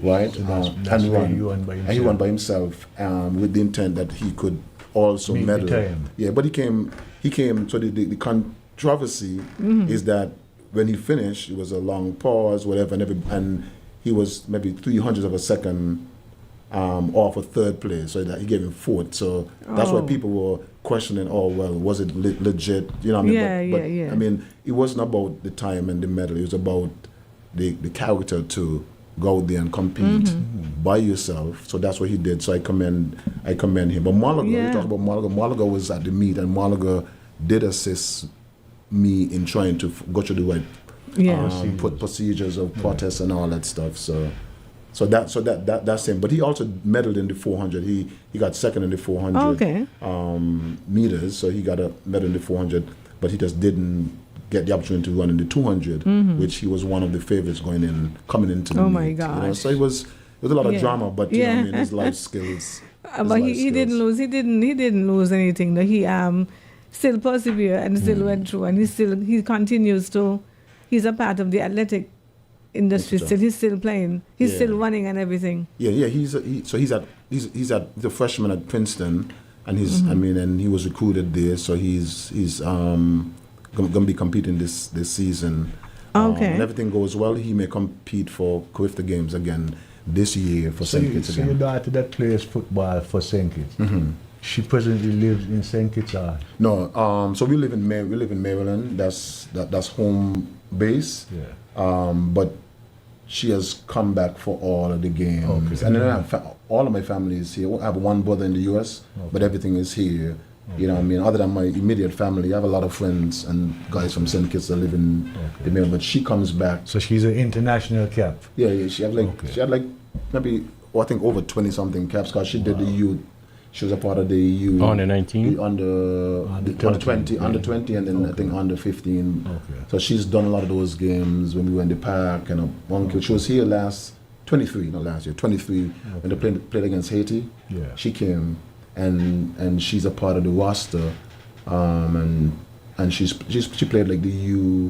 right? So that's and why run. he won by himself. And he won by himself with the intent that he could also Make medal. the time. Yeah, but he came. So the controversy is that when he finished, it was a long pause, whatever, and he was maybe 300th of a second off a third place, so that he gave him fourth. So that's why people were questioning, was it legit? You know what I mean? But I mean, it wasn't about the time and the medal. It was about the character to go out there and compete by yourself. So that's what he did. So I commend him. But Malaga, we talk about Malaga. Malaga was at the meet, and Malaga did assist me in trying to go through the right procedures of protests and all that stuff. So that's him. But he also medaled in the 400. He got second in the 400 meters. So he got a medal in the 400, but he just didn't get the opportunity to run in the 200, which he was one of the favorites coming into the meet. My gosh. You know? So it was a lot of drama, but you know what I mean, his life skills. But he didn't lose. He didn't lose anything. Though. He still persevered and still went through, and he continues to. He's a part of the athletic industry. Still, he's still playing. He's still running and everything. Yeah. He's a freshman at Princeton, and and he was recruited there. So he's going to be competing this season. And everything goes well, he may compete for Carifta Games again this year for St. Kitts again. So your daughter that plays football for St. Kitts. she presently lives in St. Kitts. No, so we live in Maryland. That's home base. Yeah. But she has come back for all of the games, Okay. and then I have all of my family is here. I have one brother in the U.S., but everything is here. You know what I mean? Other than my immediate family, I have a lot of friends and guys from St. Kitts that live in the Maryland. But she comes back. So she's an international cap. Yeah. She had like maybe I think over 20 something caps because she did the youth. She was a part of the youth. Under 19? Under 20, and then I think under 15. Okay. So she's done a lot of those games when we were in the park. And she was here 23 when they played against Haiti. Yeah. She came and she's a part of the roster. And she played like the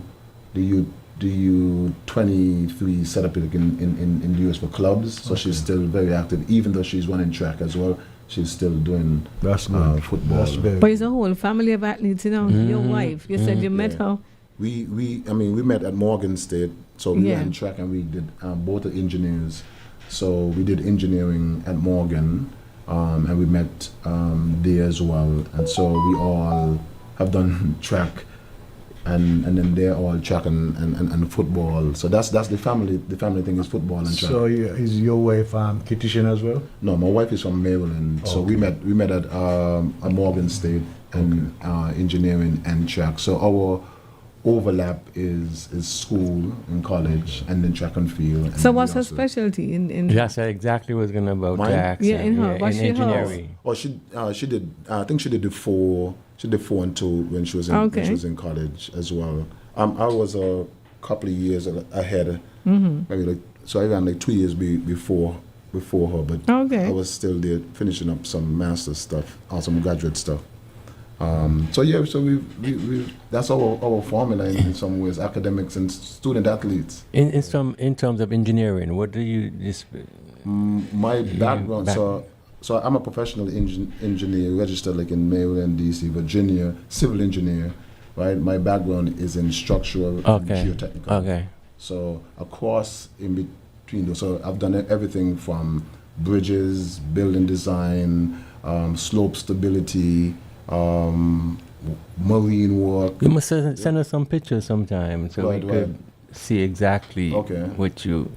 U23 setup like in the US for clubs. So she's still very active, even though she's running track as well. She's still doing football. That's very But it's a whole family of athletes, you know. Your wife, you said you met her. We met at Morgan State. So we ran track and we did both the engineers. So we did engineering at Morgan, and we met there as well. And so we all have done track. And then they're all track and football. So that's the family. The family thing is football and track. So is your wife Kittitian as well? No, my wife is from Maryland. So we met at Morgan State and engineering and track. So our overlap is school and college and then track and field. And so what's her specialty in? That's exactly what I was gonna about tax. Yeah, in her. What's in engineering. Oh, she did. I think she did the 4. She did 4 and 2 when she was in college as well. I was a couple of years ahead. Maybe so I ran 2 years before her, but I was still there finishing up some master's stuff or some graduate stuff. So we that's our formula in some ways, academics and student athletes. In terms of engineering, what do you my background? So I'm a professional engineer, registered like in Maryland, DC, Virginia, civil engineer, right? My background is in structural and geotechnical. Okay. So across in between those, so I've done everything from bridges, building design, slope stability, marine work. You must send us some pictures sometime so we could see exactly what you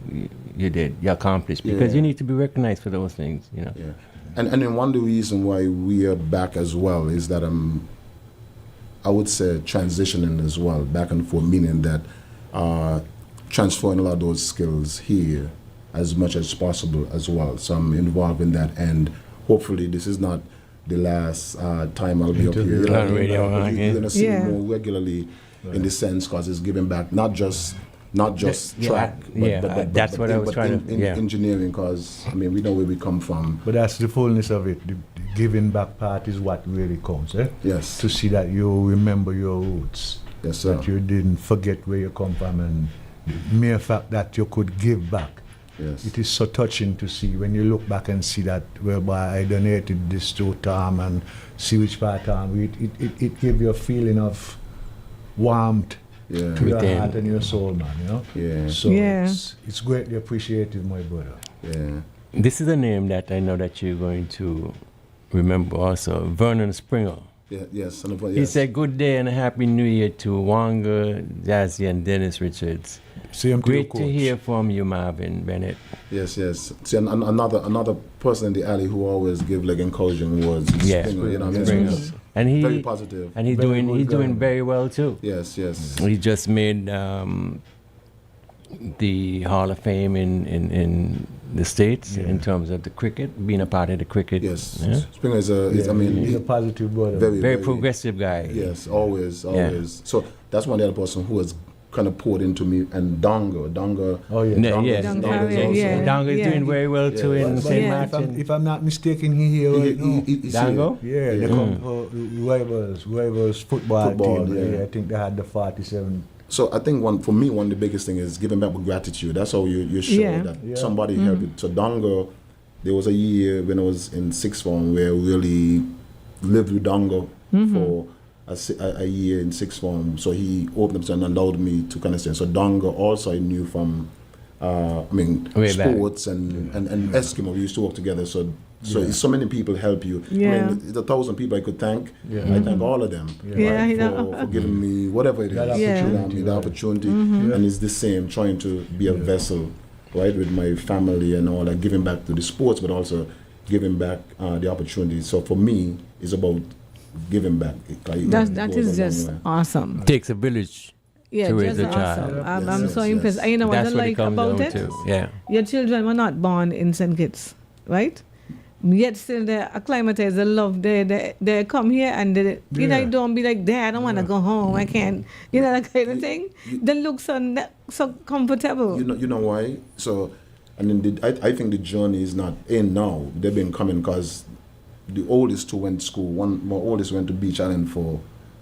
did, you accomplished, because you need to be recognized for those things, you know. Yeah. And then one of the reasons why we are back as well is that I would say transitioning as well, back and forth, meaning that transferring a lot of those skills here as much as possible as well. So I'm involved in that, and hopefully this is not the last time I'll be up here. You're going to see me more regularly in the sense, because it's giving back, not just track, but that's what I was trying to. Engineering, because I mean we know where we come from. But that's the fullness of it. The giving back part is what really counts, eh? Yes. To see that you remember your roots. Yes, sir. That you didn't forget where you come from, and the mere fact that you could give back. Yes. It is so touching to see when you look back and see that whereby I donated this to Tom and see which part it gave you a feeling of warmth. Yeah. To your heart and your soul, man, you know? Yeah. So it's greatly appreciated, my brother. Yeah. This is a name that I know that you're going to remember also, Vernon Springer. Yeah, yes. He said, good day and a happy new year to Wanga, Jazzy, and Dennis Richards. Great to hear from you, Marvin Bennett. Yes. See, another person in the alley who always give like encouraging words. Springer, you know what I mean? And he very positive. And he's doing very well too. Yes. He just made the Hall of Fame in the States in terms of the cricket, being a part of the cricket. Yes. Yeah? Springer is he's a positive brother. Very progressive guy. Yes, always. So that's one other person who has kind of poured into me, and Donga. Oh yeah. Donga is doing very well too in St. Martin. If I'm not mistaken, here right now. Dongo? Yeah, they come for rivals football team. Yeah, I think they had the 47. So I think one of the biggest thing is giving back with gratitude. That's how you show that somebody helped you. So Donga, there was a year when I was in sixth form where we really lived with Donga for a year in sixth form. So he opened up and allowed me to kind of say. So Donga also I knew from sports and Eskimo. We used to work together. So So so many people help you. Yeah. I mean, it's 1,000 people I could thank. Yeah. I thank all of them for giving me whatever it is, the opportunity. And it's the same, trying to be a vessel, right, with my family and all that, giving back to the sports, but also giving back the opportunity. So for me, it's about giving back. That is just awesome. Takes a village. Yeah, to raise just a child. awesome. I'm so impressed. You know what I like about it? Yeah. Your children were not born in St. Kitts, right? Yet still they're acclimatized, they love, they come here and they, you know, don't be like, Dad, I don't want to go home, I can't, you know, that kind of thing. They look so comfortable. You know why? So, and then I think the journey is not in now. They've been coming because the oldest two went to school. My oldest went to Beach Island for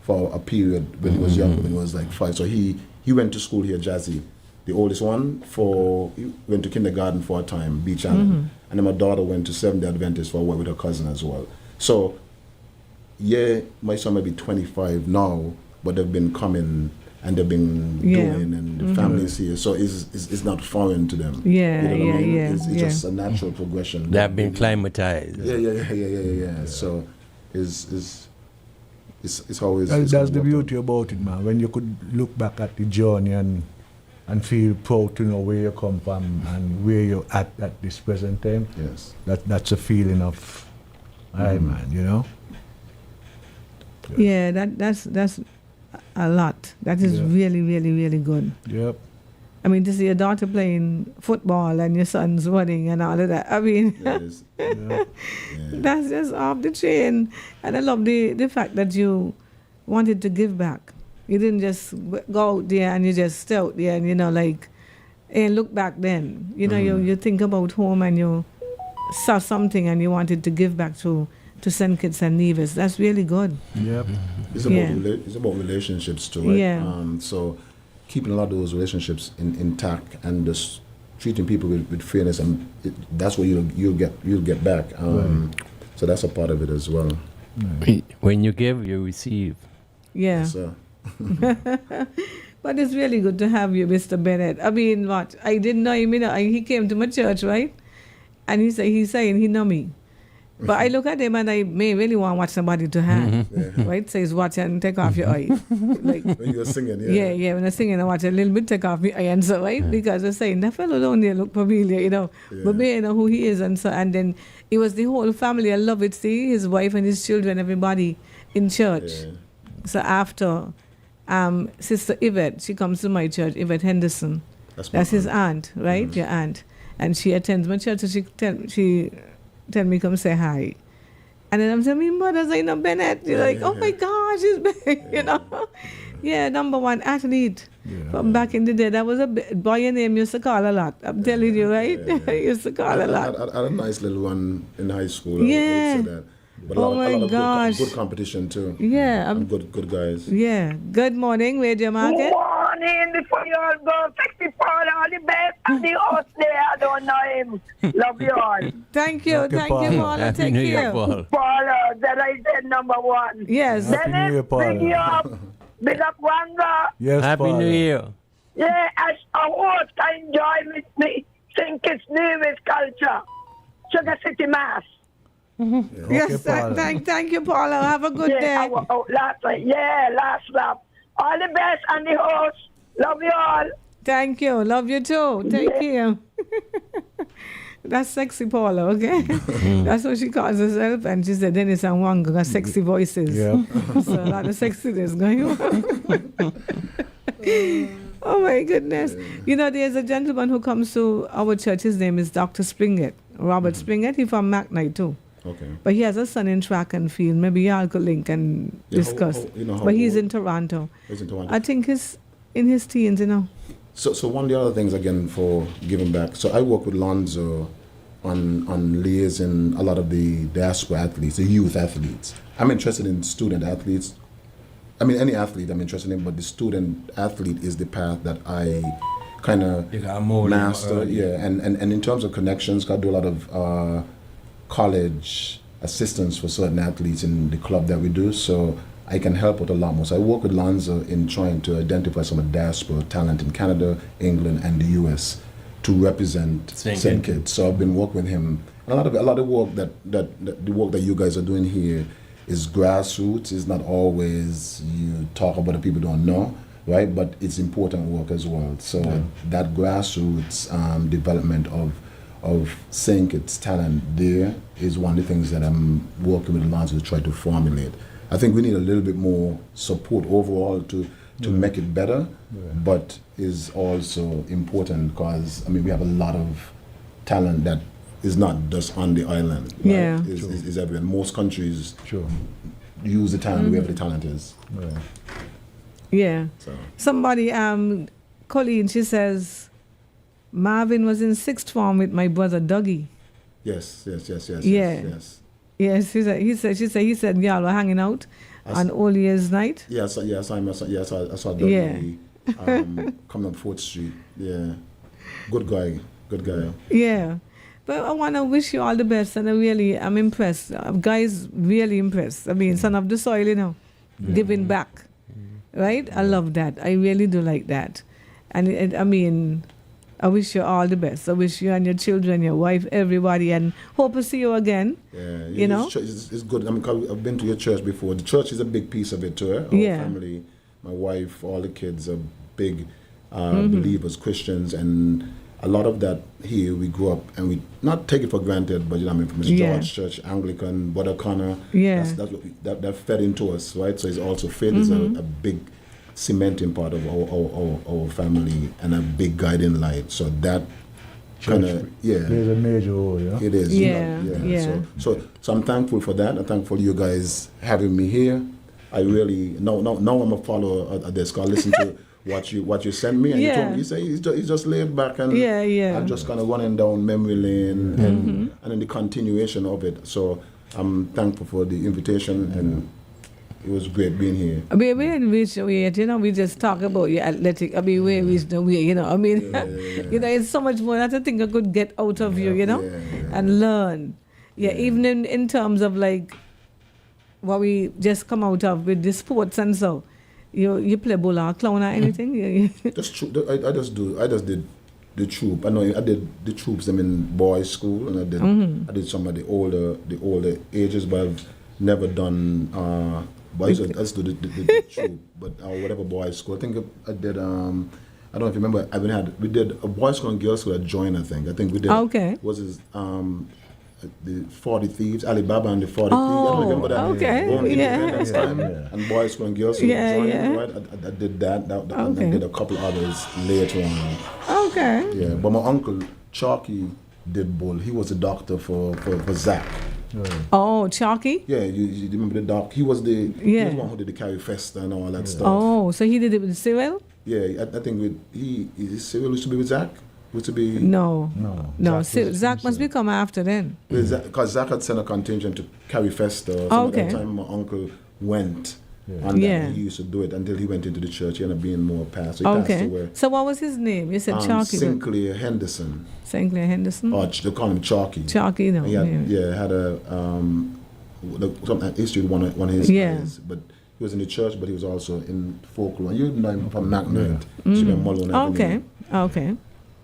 a period when he was young, when he was like 5. So he went to school here, Jazzy. The oldest one he went to kindergarten for a time, Beach Island. And then my daughter went to Seventh-day Adventist for a while with her cousin as well. So, yeah, my son might be 25 now, but they've been coming and they've been doing, and the family's here. So it's not foreign to them. Yeah, you know what I mean? yeah. It's just a natural progression. They've been climatized. Yeah. So it's always... That's the beauty about it, man. When you could look back at the journey and feel proud to know where you come from and where you're at this present time. Yes. That's a feeling of, man, you know? Yeah, that's a lot. That is really, really, really good. Yep. I mean, to see your daughter playing football and your son's wedding and all of that. I mean, that's just off the chain. And I love the fact that you wanted to give back. You didn't just go out there and you just stay out there and, you know, like, and look back then. You know, you think about home and you saw something and you wanted to give back to St. Kitts and Nevis. That's really good. Yep. It's about relationships too, right? Yeah. So keeping a lot of those relationships intact and just treating people with fairness, and that's what you'll get back. So that's a part of it as well. When you give, you receive. Yeah. Yes, sir. But it's really good to have you, Mr. Bennett. I mean, I didn't know him. You know, he came to my church, right? And he's saying he know me. But I look at him and I may really want to watch somebody to have, right? So he's watching, take off your eye. Like, when you're singing, Yeah, when I'm singing, I watch a little bit, take off my eye and so, right? Because I'm saying, that fellow down there look familiar, you know. But me, you know who he is. And then it was the whole family. I love it. See, his wife and his children, everybody in church. Yeah. So after Sister Yvette, she comes to my church, Yvette Henderson. That's his aunt, right? Your aunt. And she attends my church, so she tell me come say hi. And then I'm saying, my mother's Zainab Bennett. You're like, oh my gosh, she's back, you know. Yeah, number one athlete from back in the day. That was a boy name used to call a lot. I'm telling you, right? used to call a lot. I had a nice little one in high school. Yeah. I would say that. But oh my gosh. Good competition too. Yeah. And good guys. Yeah. Good morning, Radio Market. Good morning, before you all go. Sexy Paul, all the best. And the host there, I don't know him. Love you all. Thank you, Paula. Take care. Paula, that I said number one. Yes. Bennett, big you up. Big up Wanga. Yes, Happy Paula. New Year. Yeah, as a host, I enjoy me St. Kitts Nevis culture. Sugar City Mass. Mm-hmm. Yes, thank you, Paula. Have a good day. Last lap. All the best and the host. Love you all. Thank you. Love you too. Take care. That's sexy Paula, okay? That's what she calls herself. And she said Dennis and Wanga got sexy voices. Yeah. So a lot of sexiness going on. Oh my goodness. You know, there's a gentleman who comes to our church. His name is Dr. Springett. Robert Springett. He's from McKnight too. Okay. But he has a son in track and field. Maybe y'all could link and discuss. But he's in Toronto. He's in Toronto. I think he's in his teens, you know. So one of the other things, again, for giving back. So I work with Lonzo on liaising a lot of the diaspora athletes, the youth athletes. I'm interested in student athletes. I mean, any athlete I'm interested in, but the student athlete is the path that I kind of master. Yeah, and in terms of connections, I do a lot of college assistance for certain athletes in the club that we do, so I can help with a lot more. So I work with Lonzo in trying to identify some of the diaspora talent in Canada, England, and the US to represent St. Kitts. So I've been working with him. And a lot of work that the work that you guys are doing here is grassroots. It's not always you talk about the people don't know, right? But it's important work as well. So that grassroots development of St. Kitts talent there is one of the things that I'm working with Alonzo to try to formulate. I think we need a little bit more support overall to make it better, but is also important because we have a lot of talent that is not just on the island. Right? Yeah, is everywhere. Most countries use the talent wherever the talent is. Yeah. So. Somebody, Colleen, she says, Marvin was in 6th form with my brother Dougie. Yes. Yes, he said y'all were hanging out on All Year's Night. I saw Dougie coming up 4th Street. Yeah, good guy. Yeah, but I want to wish you all the best, and I'm impressed. Guys, really impressed. Son of the soil, giving back, right? I love that. I really do like that, and I wish you all the best. I wish you and your children, your wife, everybody, and hope to see you again. Yeah, it's good. I've been to your church before. The church is a big piece of it too. Our family, my wife, all the kids are big believers, Christians, and a lot of that here we grew up and we not take it for granted. But from St. George Church, Anglican, Brother Connor, that's what that fed into us, right? So it's also faith is a big cementing part of our family and a big guiding light. So that kind of there's a major role. It is. So I'm thankful for that. I'm thankful you guys having me here. I really now I'm a follower of this. Cause I listen to what you sent me, and you told me, you say he's just laid back and I'm just kind of running down memory lane and then the continuation of it. So I'm thankful for the invitation and. It was great being here. We we just talk about your athletic. It's so much more that I think I could get out of you, and learn. Even in terms of like what we just come out of with the sports and so. You play bowler, clown or anything? That's true. I just did the troop. I know I did the troops. I'm in boys' school, and I did some of the older ages, but I've never done. Boys, I just do the troop, but whatever boys' school. I think I did. I don't know if you remember. We did a boys' school and girls' school at Join. I think we did. Okay. Was his the 40 Thieves, Alibaba and the 40 Thieves. I don't remember that. Okay. Time. And boys' school and girls' school at Join. Right? I did that. And I did a couple others later on. Okay. Yeah, but my uncle Chalky did bull. He was a doctor for Zach. Oh, Chalky? Yeah, you remember the doc? He was the one who did the Carry Fest and all that stuff. Oh, so he did it with Cyril? Yeah, I think Cyril used to be with Zach? Used to be... No. Zach must be come after then. Because Zach had sent a contingent to Carry Fest. At that time my uncle went. And he used to do it until he went into the church. He ended up being more past. So he passed away. So what was his name? You said Chalky. Sinclair Henderson. Sinclair Henderson? Or they call him Chalky. Chalky, no. He had a history with one of his guys. But he was in the church, but he was also in folklore. You know him from McNight. Okay.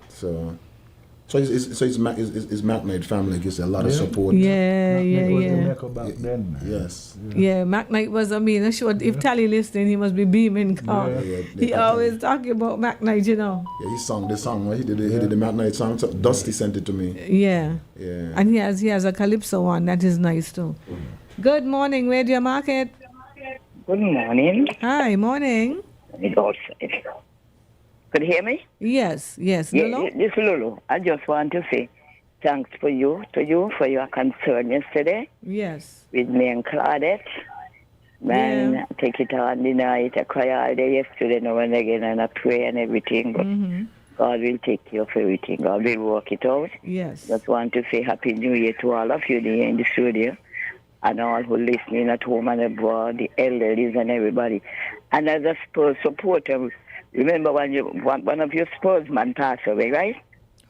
So his McKnight family gives a lot of support. Yeah. Back then. Yes. Yeah, McKnight was, if Tally listening, he must be beaming. He always talking about McKnight, Yeah, he sung the song. Right? He did the McKnight song. So Dusty sent it to me. Yeah. And he has a Calypso one that is nice too. Good morning, Radio Market. Good morning. Hi, morning. Could you hear me? Yes, Lulu. This Lulu. I just want to say thanks to you for your concern yesterday. Yes. With me and Claudette. Man, I take it on the night. I cry all day yesterday, now and again, and I pray and everything. But God will take care of everything. God will work it out. Yes. Just want to say Happy New Year to all of you there in the studio. And all who listening at home and abroad, the elderlies and everybody. And as a Spurs supporter, remember when one of your Spurs man passed away, right?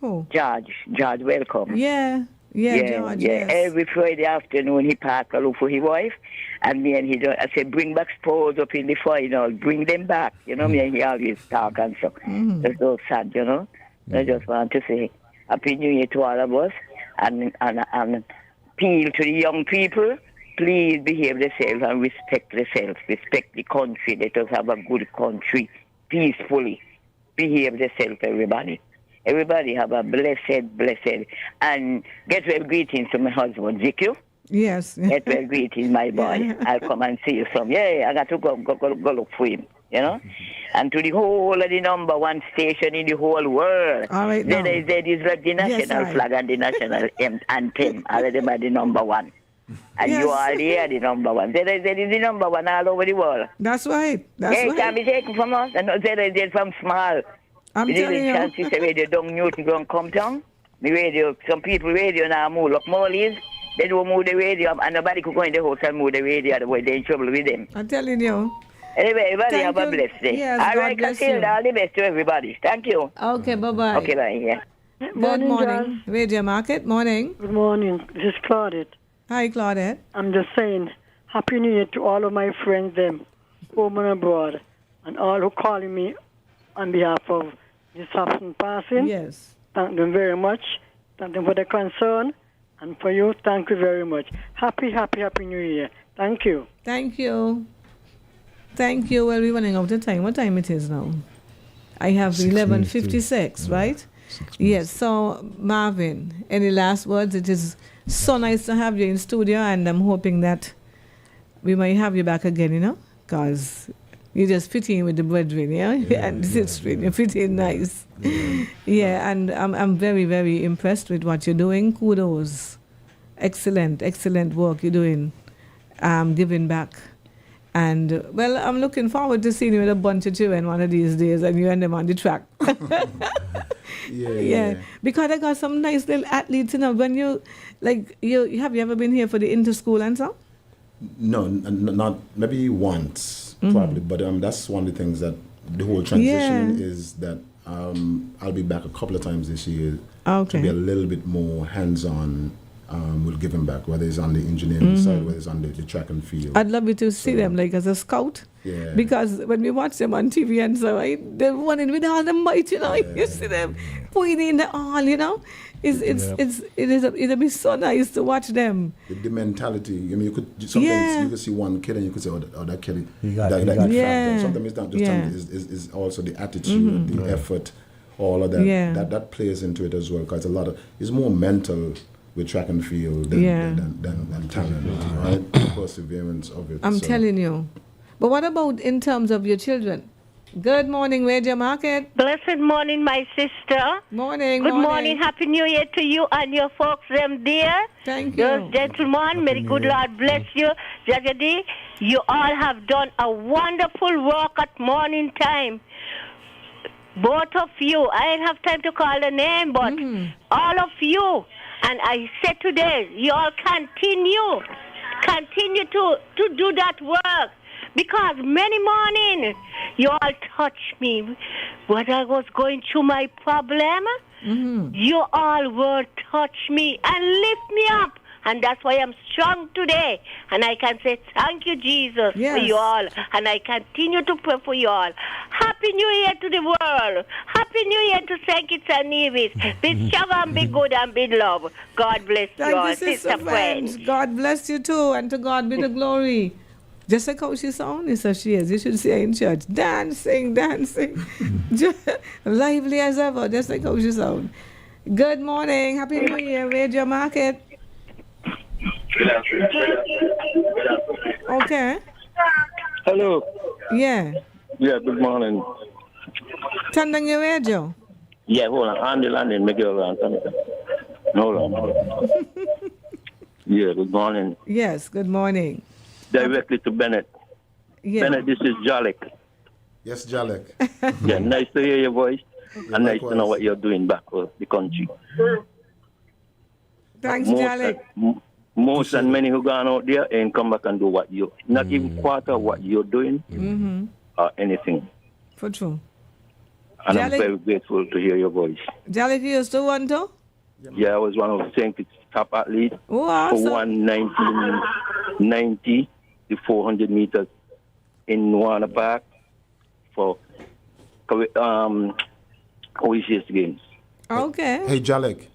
Who? George, welcome. Yeah, George. Yes. Every Friday afternoon he parked look for his wife, and me and I said, bring back Spurs up in the final, bring them back. Me and he always talk and so. That's so sad, I just want to say Happy New Year to all of us and appeal to the young people. Please behave yourselves and respect yourselves. Respect the country. Let us have a good country. Peacefully. Behave yourself, everybody. Everybody have a blessed, and get well greetings to my husband, Zikyu. Yes. Get well greetings, my boy. Yeah. I'll come and see you some. Yeah, I got to go look for him, you know. And to the whole of the number one station in the whole world. All right, now. ZIZ is like the national flag and the national anthem. All of them are the number one. And you are there, the number one. ZIZ is the number one all over the world. That's right. That's it right. Can't be taken from us. And ZIZ from small. I'm telling you. Chance to say radio don't Newton don't come down. The radio, some people radio now move. Look, Mollies, they don't move the radio, and nobody could go in the house and move the radio. Otherwise, they're in trouble with them. I'm telling you. Anyway, everybody Thank have you. a blessed day. Yes, all God right, bless Casilda, you. all the best to everybody. Thank you. Okay, bye-bye. Okay, bye. Yeah. Good morning. Radio Market, morning. Good morning. This is Claudette. Hi, Claudette. I'm just saying, Happy New Year to all of my friends, them, home and abroad, and all who calling me on behalf of this absent passing. Yes. Thank them very much. Thank them for their concern. And for you, thank you very much. Happy New Year. Thank you. Thank you. Thank you. Well, we're running out of time. What time it is now? I have 11:56, right? Yes. So, Marvin, any last words? It is so nice to have you in studio, and I'm hoping that we might have you back again, you know, because you just fit in with the brethren, and the sistren. You fit in nice. Yeah, and I'm very, very impressed with what you're doing. Kudos. Excellent work you're doing. Giving back. And, well, I'm looking forward to seeing you with a bunch of children one of these days, and you and them on the track. Yeah. Because I got some nice little athletes, you know, when you have you ever been here for the inter-school and so? No, not maybe once, probably. But that's one of the things that the whole transition is that I'll be back a couple of times this year to be a little bit more hands-on. We'll give him back, whether it's on the engineering side, whether it's on the track and field. I'd love you to see them like as a scout. Yeah. Because when we watch them on TV and so, they're running with all the might, you know. You see them pointing the all, you know. It'll be so nice to watch them. The mentality. I mean, you could sometimes you could see one kid and you could say, "Oh, that kid." Sometimes it's not just talent, is also the attitude, the effort, all of that. Yeah. That plays into it as well. Because it's more mental with track and field than talent, right? The perseverance of it. I'm telling you. But what about in terms of your children? Good morning, Radio Market. Blessed morning, my sister. Morning. Good morning. Happy New Year to you and your folks, them dear. Thank you. Those gentlemen, may the good Lord bless you. Jagadi, you all have done a wonderful work at morning time. Both of you. I didn't have time to call the name, but all of you. And I said today, you all continue to do that work. Because many morning, you all touched me. When I was going through my problem, you all will touch me and lift me up. And that's why I'm strong today. And I can say thank you, Jesus, for you all. And I continue to pray for you all. Happy New Year to the world. Happy New Year to St. Kitts and Nevis. Be strong and be good and be love. God bless you all, sister friends. God bless you too. And to God be the glory. Just like how she sounds, as she is. You should see her in church. Dancing. Lively as ever. Just like how she sounds. Good morning. Happy New Year, Radio Market. Okay. Hello. Yeah. Yeah, good morning. Turn down your radio. Yeah, hold on. Andy Landon, make it around. Hold on. Yeah, good morning. Yes, good morning. Directly to Bennett. Yeah. Bennett, this is Jalik. Yes, Jalik. Yeah, nice to hear your voice. And nice to know what you're doing back for the country. Thanks, Jalik. Most and many who gone out there and come back and do what you, not even quarter of what you're doing or anything. For true. And Jalik, I'm very grateful to hear your voice. Jalik, you still want to? Yeah, I was one of St. Kitts' top athletes Oh, awesome. for 1990, the 400 meters in Warner Park for Oasis Games. Okay. Hey, Jalek.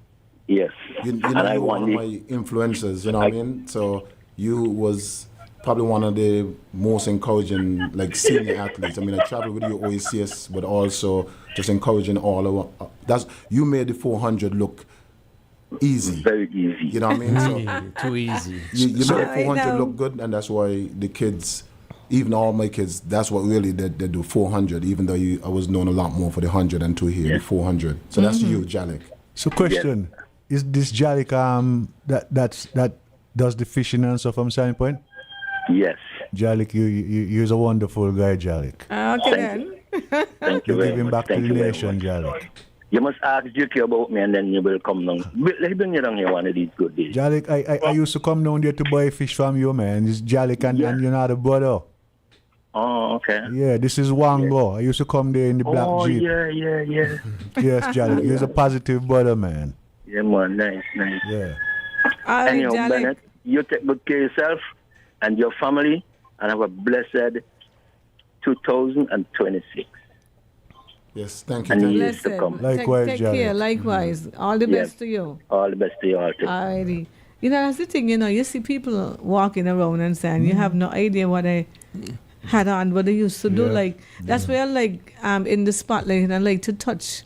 Yes. You know, And I you're one want of my influencers, you know what I mean? So you was probably one of the most encouraging, like, senior athletes. I mean, I traveled with you OACS, but also just encouraging all of you made the 400 look easy. Very easy. You know what I mean? So too easy. You made the 400 look good, and that's why the kids, even all my kids, that's what really they do 400, even though I was known a lot more for the 100 and 2 here, the 400. So that's you, Jalek. So question, is this Jalek that does the fishing and stuff from Sign Point? Yes. Jalek, you're a wonderful guy, Jalek. Okay then. Thank you very giving much. back Thank to you the very nation, much. Jalek. You must ask JK about me and then you will come down. Let's bring you down here one of these good days. Jalek, I used to come down there to buy fish from you, man. It's Jalek and you're not a brother. Oh, okay. Yeah, this is Wango. I used to come there in the black Jeep. Yeah. Yes, Jalek, you're a positive brother, man. Yeah, man, nice. Yeah. All right, Anyhow, Jalek. Bennett, you take good care of yourself and your family and have a blessed 2026. Yes, thank you. And Thank you. years to come. Likewise, Take Jalek. care. Likewise. All the Yes. best to you. All the best to you all too. Alrighty. You know, that's the thing, you know, you see people walking around and saying, you have no idea what I had on, what I used to do. Yeah. Like, that's where I like, in the spotlight, and I like to touch,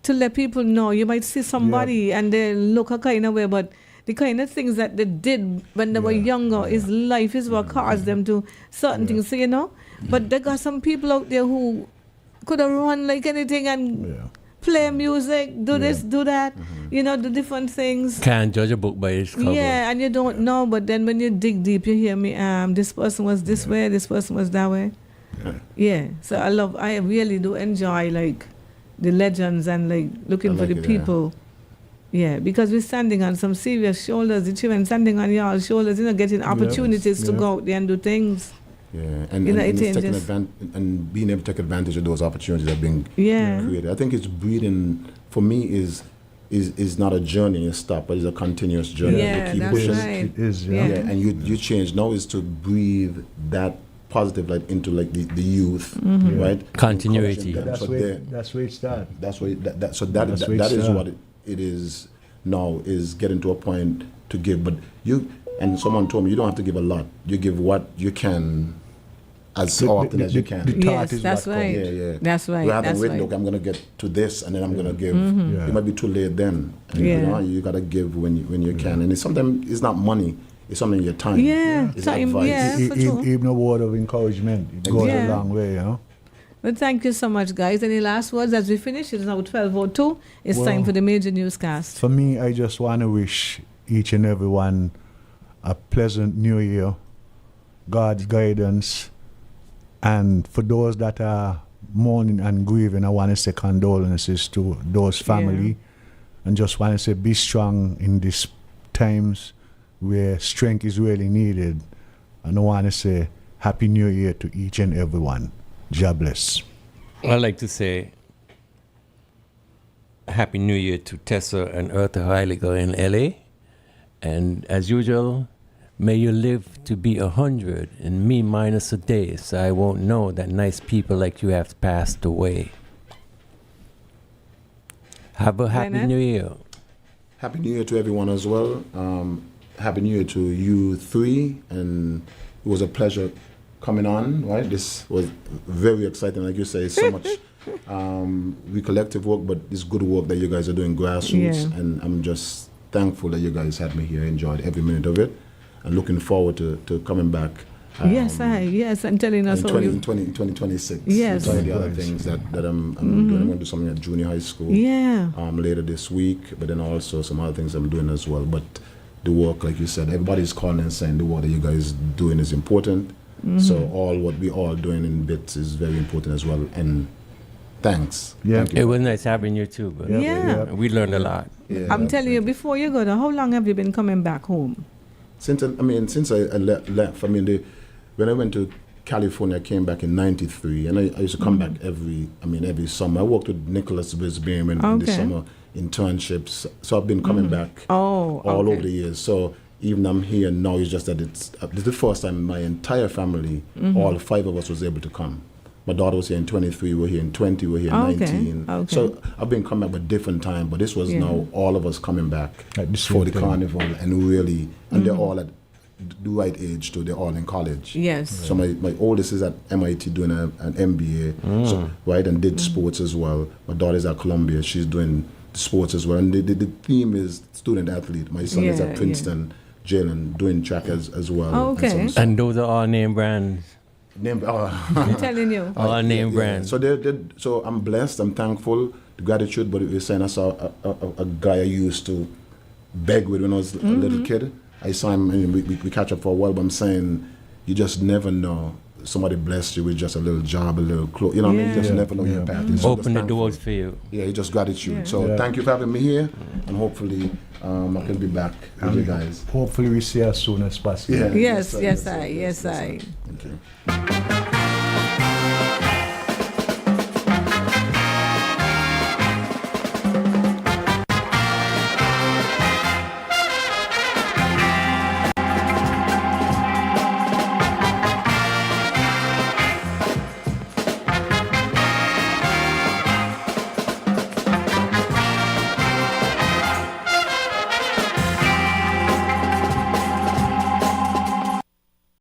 to let people know. You might see somebody and they look a kind of way, but the kind of things that they did when they were younger is life, is what caused them to certain things, so, you know. But there got some people out there who could have run like anything and play music, do this, do that, you know, do different things. Can't judge a book by its cover. Yeah, and you don't know, but then when you dig deep, you hear me, this person was this way, this person was that way. Yeah, so I really do enjoy, like, the legends and, like, looking for the people. Yeah, because we're standing on some serious shoulders, the children standing on your shoulders, you know, getting opportunities to go out there and do things. Yeah, and, You know, and, it it's taking just- and being able to take advantage of those opportunities that are being Yeah. created. I think it's breeding, for me, is not a journey, a stop, but it's a continuous journey. Yeah, You keep that's pushing. right. It is, Yeah. And you change. Now is to breathe that positive light into, like, the youth, right? Continuity. Encouraging them. That's So where it starts. that's where that That's where it that is start. what it is now, is getting to a point to give. But and someone told me you don't have to give a lot. You give what you can, as often as you can. Yes, that's right. Yeah. That's right. Rather That's than wait, right. look, I'm gonna get to this and then I'm gonna give. Yeah. It might be too late then. And, Yeah. you know, you gotta give when you can. And sometimes it's not money. It's something your time. Yeah, It's time, advice. yeah. for sure. Even a word of encouragement, it goes Yeah. a long way, you know. But thank you so much, guys. Any last words as we finish? It's now 12:02. It's Well, time for the major newscast. For me, I just want to wish each and every one a pleasant new year, God's guidance, and for those that are mourning and grieving, I want to say condolences to those family, and just want to say be strong in these times where strength is really needed. And I want to say Happy New Year to each and every one. God bless. I'd like to say Happy New Year to Tessa and Eartha Heiliger in LA. And as usual, may you live to be 100 and me minus a day, so I won't know that nice people like you have passed away. Have a happy Bennett? New Year. Happy New Year to everyone as well. Happy New Year to you three, and it was a pleasure coming on. Right, this was very exciting. Like you say, so much collective work, but it's good work that you guys are doing, grassroots, Yeah. and I'm just thankful that you guys had me here. Enjoyed every minute of it, and looking forward to coming back. Yes, I'm telling us in all. 2026. Yes. Some of the other things that I'm doing. I'm going to do something at junior high school. Yeah. Later this week, but then also some other things I'm doing as well. But the work, like you said, everybody's calling and saying the work that you guys doing is important. So all what we all doing in bits is very important as well. And thanks. Yeah. Thank you. It was nice having you too. But Yeah. we learned a lot. Yeah. I'm telling you, before you go there, how long have you been coming back home? Since I left, when I went to California, I came back in '93, and I used to come back every summer. I worked with Nicholas Bisbeam in the Okay. summer internships, so I've been coming back all over the years. So even I'm here now, it's just that it's the first time my entire family, all 5 of us, was able to come. My daughter was here in 23, we're here in 20, we're here in 19. Okay. So I've been coming back at different time, but this was now all of us coming back At for the carnival and really, and they're all at the right age too. They're all in college. Yes. So my oldest is at MIT doing an MBA, so, right, and did sports as well. My daughter's at Columbia. She's doing sports as well. And the theme is student athlete. My son is at Princeton, Jalen, doing track as well. Oh, okay. And those are all name brands. I'm telling you. All name brands. So so I'm blessed. I'm thankful. The gratitude. But you're saying I saw a guy I used to beg with when I was a little kid. I saw him and we catch up for a while. But I'm saying you just never know. Somebody blessed you with just a little job, a little clothes. You know what I mean? You just never know your path. So Open the doors for you. Yeah, it's just gratitude. So thank you for having me here. And hopefully I can be back with you guys. Hopefully we see you as soon as possible. Yeah. Yes, I. Thank you.